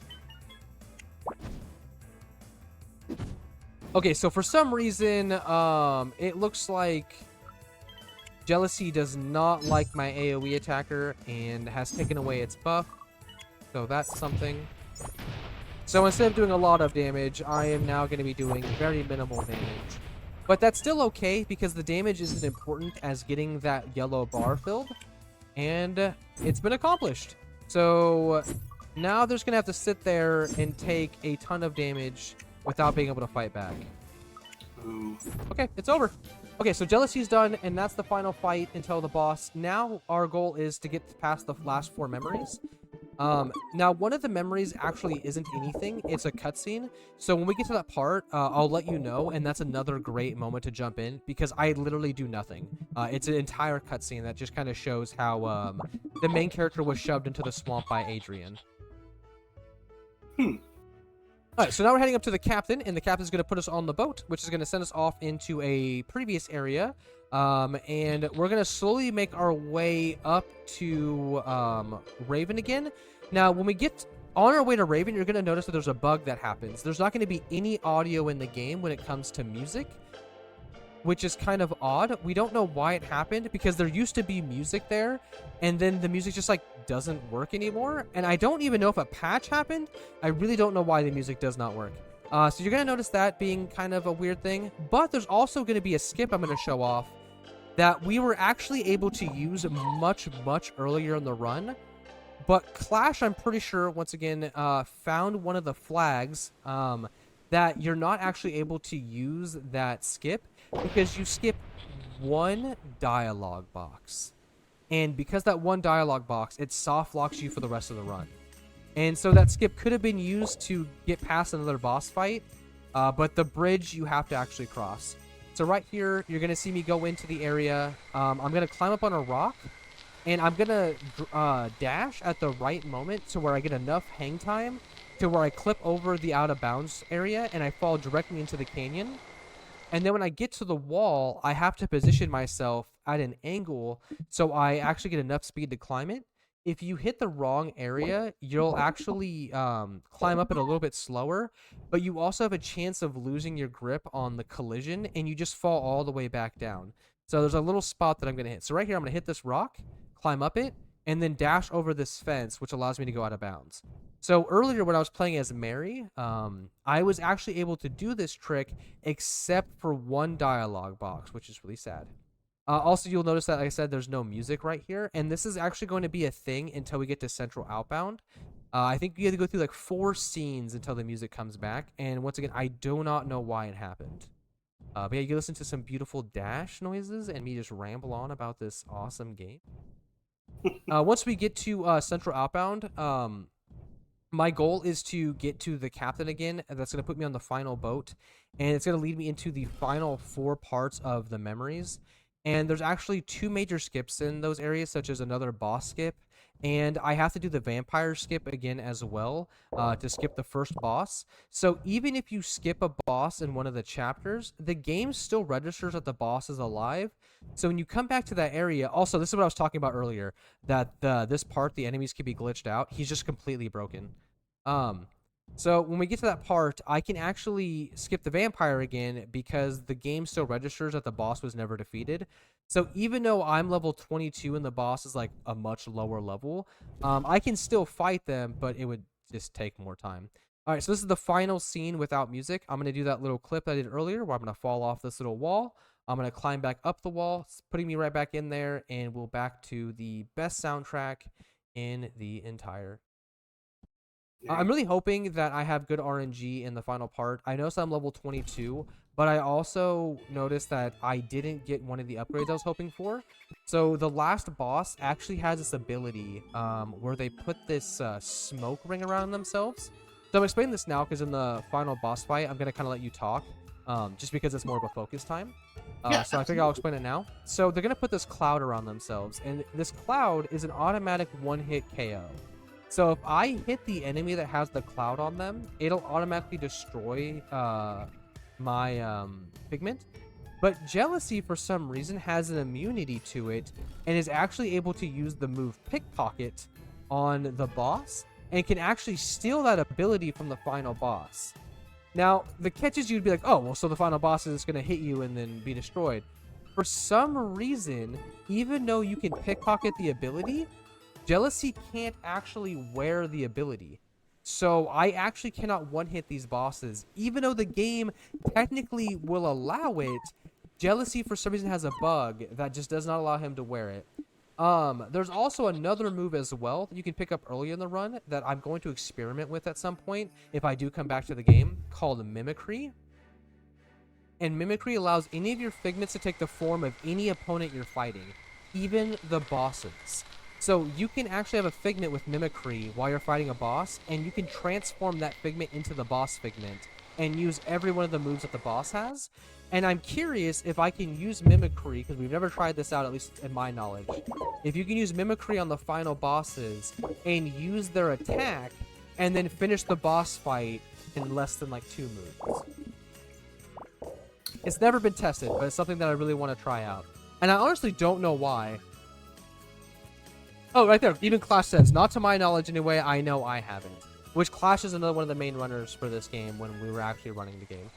Okay, so for some reason, it looks like Jealousy does not like my AoE attacker and has taken away its buff. So that's something. So instead of doing a lot of damage, I am now going to be doing very minimal damage. But that's still okay, because the damage isn't important as getting that yellow bar filled. And it's been accomplished. So now they're just going to have to sit there and take a ton of damage without being able to fight back. Ooh. Okay, it's over. Okay, so Jealousy's done, and that's the final fight until the boss. Now our goal is to get past the last 4 memories. Now one of the memories actually isn't anything, it's a cutscene. So when we get to that part, I'll let you know, and that's another great moment to jump in, because I literally do nothing. It's an entire cutscene that just kind of shows how the main character was shoved into the swamp by Adrian. Alright, so now we're heading up to the captain, and the captain's going to put us on the boat, which is going to send us off into a previous area. And we're going to slowly make our way up to Raven again. Now, when we get on our way to Raven, you're going to notice that there's a bug that happens. There's not going to be any audio in the game when it comes to music, which is kind of odd. We don't know why it happened, because there used to be music there, and then the music just, like, doesn't work anymore. And I don't even know if a patch happened. I really don't know why the music does not work. So you're going to notice that being kind of a weird thing. But there's also going to be a skip I'm going to show off that we were actually able to use much, much earlier in the run. But Clash, I'm pretty sure, once again, found one of the flags that you're not actually able to use that skip, because you skip one dialogue box. And because that one dialogue box, it soft locks you for the rest of the run. And so that skip could have been used to get past another boss fight, but the bridge you have to actually cross. So right here, you're going to see me go into the area. I'm going to climb up on a rock, and I'm going to dash at the right moment to where I get enough hang time to where I clip over the out of bounds area and I fall directly into the canyon. And then when I get to the wall, I have to position myself at an angle so I actually get enough speed to climb it. If you hit the wrong area, you'll actually climb up it a little bit slower, but you also have a chance of losing your grip on the collision, and you just fall all the way back down. So there's a little spot that I'm going to hit. So right here, I'm going to hit this rock, climb up it, and then dash over this fence, which allows me to go out of bounds. So earlier when I was playing as Mary, I was actually able to do this trick except for one dialogue box, which is really sad. Also, you'll notice that, like I said, there's no music right here, and this is actually going to be a thing until we get to Central Outbound. I think you have to go through like 4 scenes until the music comes back, and once again, I do not know why it happened. But yeah, you can listen to some beautiful dash noises and me just ramble on about this awesome game. Once we get to Central Outbound, my goal is to get to the captain again. That's going to put me on the final boat, and it's going to lead me into the final 4 parts of the memories. And there's actually 2 major skips in those areas, such as another boss skip, and I have to do the vampire skip again as well to skip the first boss. So even if you skip a boss in one of the chapters, the game still registers that the boss is alive. So when you come back to that area, also, this is what I was talking about earlier, that this part, the enemies can be glitched out. He's just completely broken. So when we get to that part, I can actually skip the vampire again because the game still registers that the boss was never defeated. So even though I'm level 22 and the boss is like a much lower level, I can still fight them, but it would just take more time. All right, so this is the final scene without music. I'm going to do that little clip I did earlier where I'm going to fall off this little wall. I'm going to climb back up the wall, putting me right back in there, and we'll back to the best soundtrack in the entire. I'm really hoping that I have good RNG in the final part. I noticed I'm level 22, but I also noticed that I didn't get one of the upgrades I was hoping for. So the last boss actually has this ability where they put this smoke ring around themselves. So I'm explaining this now because in the final boss fight, I'm going to kind of let you talk just because it's more of a focus time. So I figure I'll explain it now. So they're going to put this cloud around themselves, and this cloud is an automatic one-hit KO. So if I hit the enemy that has the cloud on them, it'll automatically destroy my pigment. But Jealousy, for some reason, has an immunity to it and is actually able to use the move Pickpocket on the boss and can actually steal that ability from the final boss. Now, the catch is you'd be like, oh, well, so the final boss is going to hit you and then be destroyed. For some reason, even though you can Pickpocket the ability, Jealousy can't actually wear the ability. So I actually cannot one-hit these bosses. Even though the game technically will allow it, Jealousy for some reason has a bug that just does not allow him to wear it. There's also another move as well that you can pick up early in the run that I'm going to experiment with at some point if I do come back to the game, called Mimicry. And Mimicry allows any of your figments to take the form of any opponent you're fighting, even the bosses. So you can actually have a figment with Mimicry while you're fighting a boss, and you can transform that figment into the boss figment and use every one of the moves that the boss has. And I'm curious if I can use Mimicry, because we've never tried this out, at least in my knowledge. If you can use Mimicry on the final bosses and use their attack, and then finish the boss fight in less than like 2 moves. It's never been tested, but it's something that I really want to try out. And I honestly don't know why. Oh, right there. Even Clash says, not to my knowledge anyway, I know I haven't. Which Clash is another one of the main runners for this game when we were actually running the game.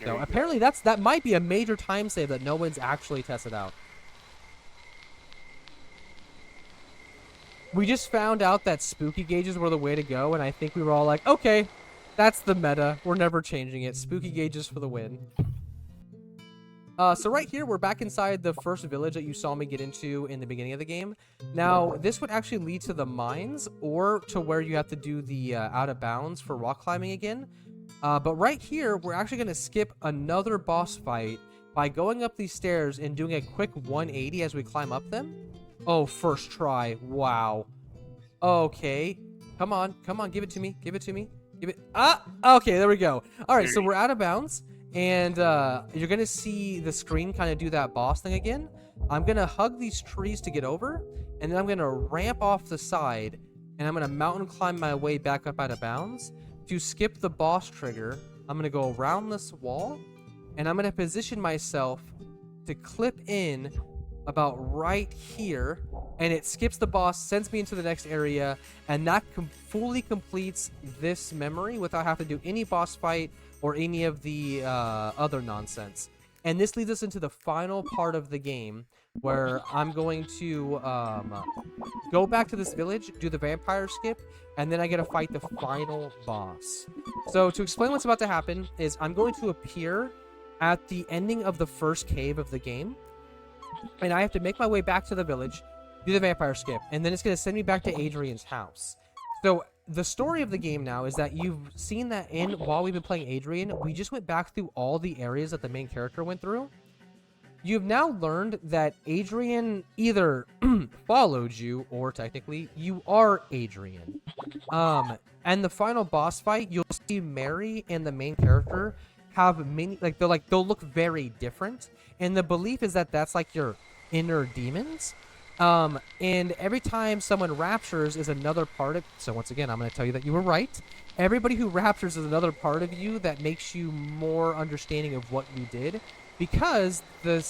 So apparently that might be a major time save that no one's actually tested out. We just found out that spooky gauges were the way to go, and I think we were all like, okay, that's the meta. We're never changing it. Spooky gauges for the win. So right here, we're back inside the first village that you saw me get into in the beginning of the game. Now, this would actually lead to the mines, or to where you have to do the out of bounds for rock climbing again. But right here, we're actually going to skip another boss fight by going up these stairs and doing a quick 180 as we climb up them. Oh, first try. Wow. Okay. Come on. Come on. Give it to me. Give it to me. Give it. Ah! Okay, there we go. All right, so we're out of bounds. And you're going to see the screen kind of do that boss thing again. I'm going to hug these trees to get over. And then I'm going to ramp off the side. And I'm going to mountain climb my way back up out of bounds. To skip the boss trigger, I'm going to go around this wall. And I'm going to position myself to clip in about right here. And it skips the boss, sends me into the next area. And that fully completes this memory without having to do any boss fight or any of the other nonsense. And this leads us into the final part of the game, where I'm going to go back to this village, do the vampire skip, and then I get to fight the final boss. So to explain what's about to happen is I'm going to appear at the ending of the first cave of the game, and I have to make my way back to the village, do the vampire skip, and then it's going to send me back to Adrian's house. So the story of the game now is that you've seen that while we've been playing Adrian, we just went back through all the areas that the main character went through. You've now learned that Adrian either followed you, or technically you are Adrian. And the final boss fight, you'll see Mary and the main character have many, they'll look very different. And the belief is that that's like your inner demons. And every time someone raptures is another part of... So once again, I'm going to tell you that you were right. Everybody who raptures is another part of you that makes you more understanding of what you did. Because the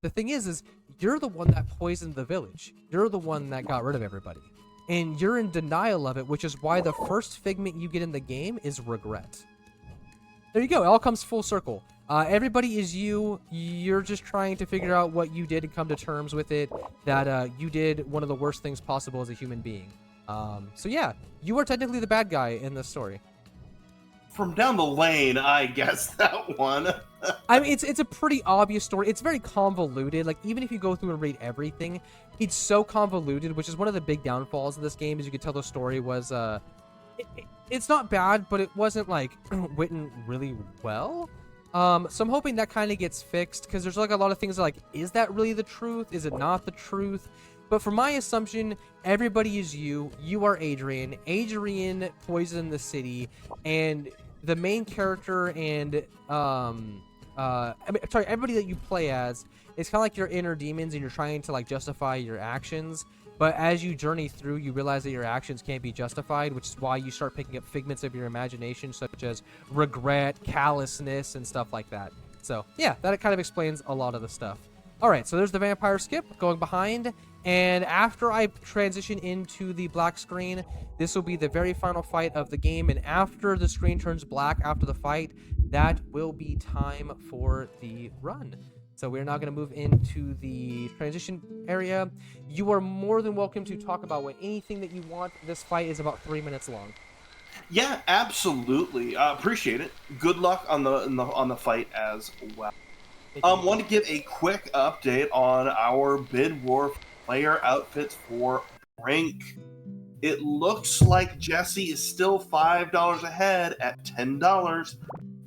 thing is you're the one that poisoned the village. You're the one that got rid of everybody. And you're in denial of it, which is why the first figment you get in the game is regret. There you go. It all comes full circle. Everybody is you. You're just trying to figure out what you did and come to terms with it, that you did one of the worst things possible as a human being. So yeah, you are technically the bad guy in this story. from down the lane, I guess that one. I mean, it's a pretty obvious story. It's very convoluted. Like, even if you go through and read everything, it's so convoluted, which is one of the big downfalls of this game. As you could tell, the story was it's not bad, but it wasn't like written really well. So I'm hoping that kind of gets fixed, because there's like a lot of things like, is that really the truth? Is it not the truth? But for my assumption, everybody is you. You are Adrian. Adrian poisoned the city, and the main character and everybody that you play as, it's kind of like your inner demons, and you're trying to like justify your actions. But as you journey through, you realize that your actions can't be justified, which is why you start picking up figments of your imagination, such as regret, callousness, and stuff like that. So yeah, that kind of explains a lot of the stuff. All right, so there's the vampire skip going behind. And after I transition into the black screen, this will be the very final fight of the game. And after the screen turns black after the fight, that will be time for the run. So we're now going to move into the transition area. You are more than welcome to talk about anything that you want. This fight is about 3 minutes long. Yeah, absolutely. Appreciate it. Good luck on the fight as well. Want to give a quick update on our bid war player outfits for Brink. It looks like Jesse is still $5 ahead at $10,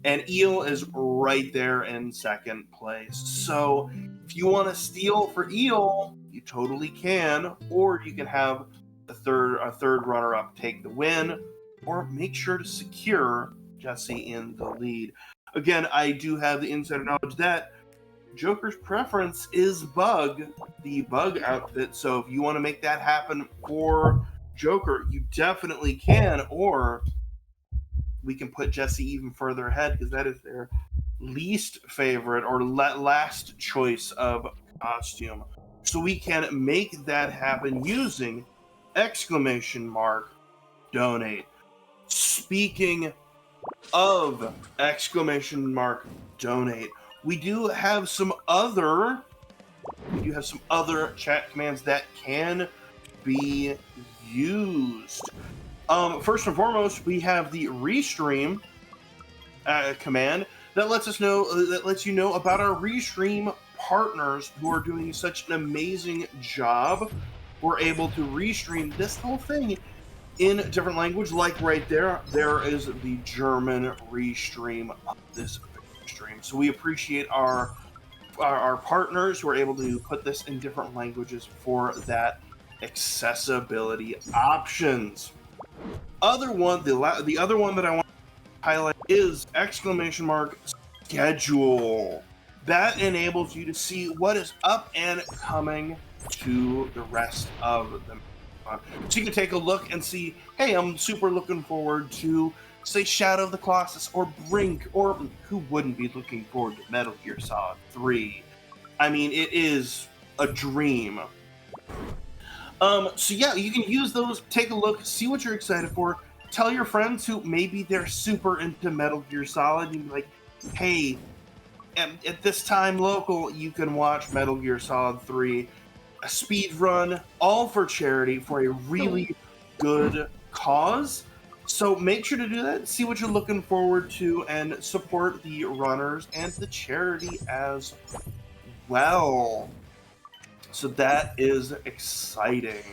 and Eel is right there in second place. So if you want to steal for Eel, you totally can, or you can have a third runner-up take the win, or make sure to secure Jesse in the lead. Again, I do have the insider knowledge that Joker's preference is Bug, the Bug outfit. So if you want to make that happen for Joker, you definitely can, or we can put Jesse even further ahead, because that is their least favorite or last choice of costume. So we can make that happen using !donate. Speaking of !donate, we do have some other chat commands that can be used. First and foremost, we have the restream command that lets you know about our restream partners who are doing such an amazing job. We're able to restream this whole thing in a different language. Like right there is the German restream of this stream. So we appreciate our partners who are able to put this in different languages for that accessibility options. The other one that I want to highlight is !schedule. That enables you to see what is up and coming to the rest of the so you can take a look and see, hey, I'm super looking forward to, say, Shadow of the Colossus or Brink, or who wouldn't be looking forward to Metal Gear Solid 3? I mean, it is a dream. So yeah, you can use those, take a look, see what you're excited for, tell your friends who maybe they're super into Metal Gear Solid, and be like, hey, at this time local, you can watch Metal Gear Solid 3, a speed run, all for charity, for a really good cause. So make sure to do that, see what you're looking forward to, and support the runners and the charity as well. So that is exciting.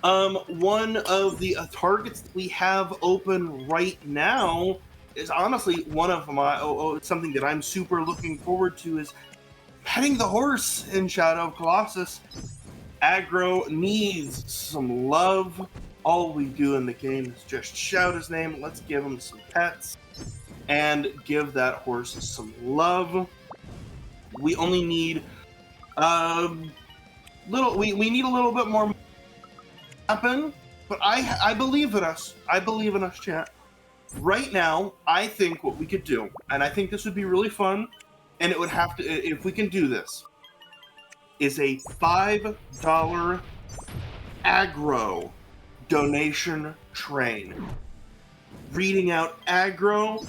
One of the targets that we have open right now is honestly one of my something that I'm super looking forward to, is petting the horse in Shadow of Colossus. Aggro needs some love. All we do in the game is just shout his name. Let's give him some pets and give that horse some love. We only need we need a little bit more happen, but I believe in us. I believe in us, chat. Right now, I think what we could do, and I think this would be really fun, and it would have to, if we can do this, is a $5 aggro donation train. Reading out aggro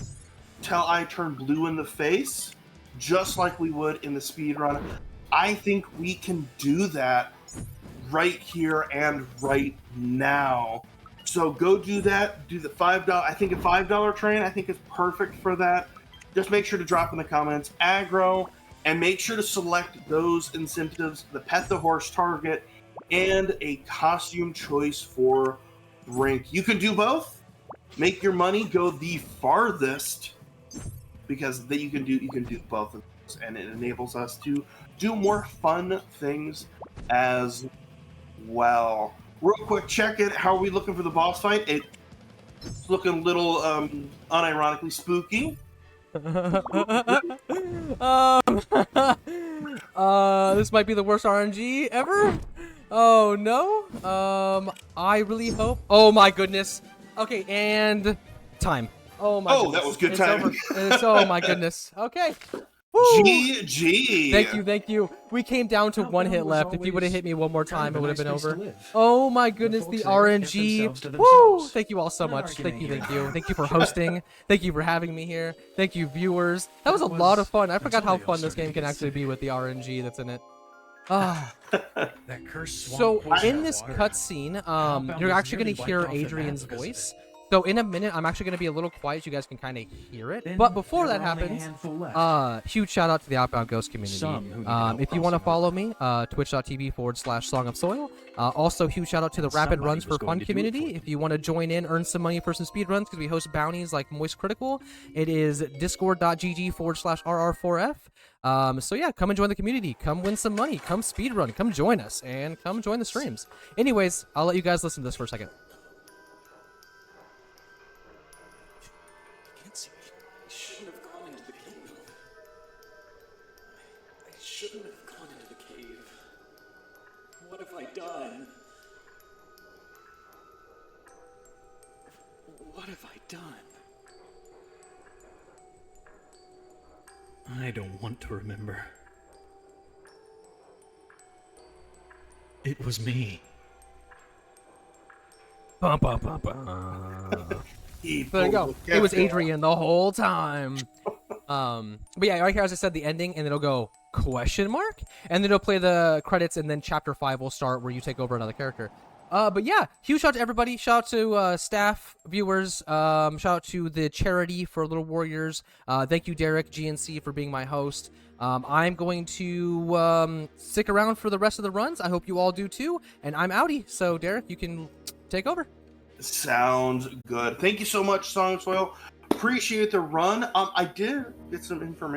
till I turn blue in the face, just like we would in the speedrun. I think we can do that right here and right now. So go do that. Do the $5. I think a $5 train, I think is perfect for that. Just make sure to drop in the comments aggro, and make sure to select those incentives: the pet the horse target and a costume choice for Brink. You can do both. Make your money go the farthest, because you can do both of those, and it enables us to do more fun things as well. Real quick, check it. How are we looking for the boss fight? It's looking a little unironically spooky. This might be the worst RNG ever. Oh no. I really hope. Oh my goodness. Okay, and time. Oh my. Oh, goodness. that was good It's time. over. Oh my goodness. Okay. Woo. GG. Thank you. We came down to one hit left. If you would have hit me one more time, it would have been over. Oh my goodness, the RNG. Woo! Thank you all so much. Thank you. Thank you for hosting. Thank you for having me here. Thank you, viewers. That was a lot of fun. I forgot how fun this game can actually be with the RNG that's in it. Ah. So in this cutscene, you're actually going to hear Adrian's voice. So in a minute, I'm actually going to be a little quiet so you guys can kind of hear it. But before that happens, huge shout out to the Outbound Ghost community. If you want to follow me, twitch.tv/SongofSoil. Also, huge shout out to the Rapid Runs for Fun community. If you want to join in, earn some money for some speed runs, because we host bounties like Moist Critical. It is discord.gg/RR4F. So yeah, come and join the community. Come win some money. Come speed run. Come join us. And come join the streams. Anyways, I'll let you guys listen to this for a second. Shouldn't have gone into the cave. What have I done? What have I done? I don't want to remember. It was me. There you go. It was Adrian the whole time. But yeah, right here, as I said, the ending, and it'll go question mark, and then it'll play the credits, and then chapter 5 will start where you take over another character. But yeah, huge shout out to everybody. Shout out to staff, viewers. Shout out to the charity for Little Warriors. Thank you, DerrickGnC, for being my host. I'm going to stick around for the rest of the runs. I hope you all do too. And I'm outie. So Derrick, you can take over. Sounds good. Thank you so much, SongofSoil. Appreciate the run. I did get some information.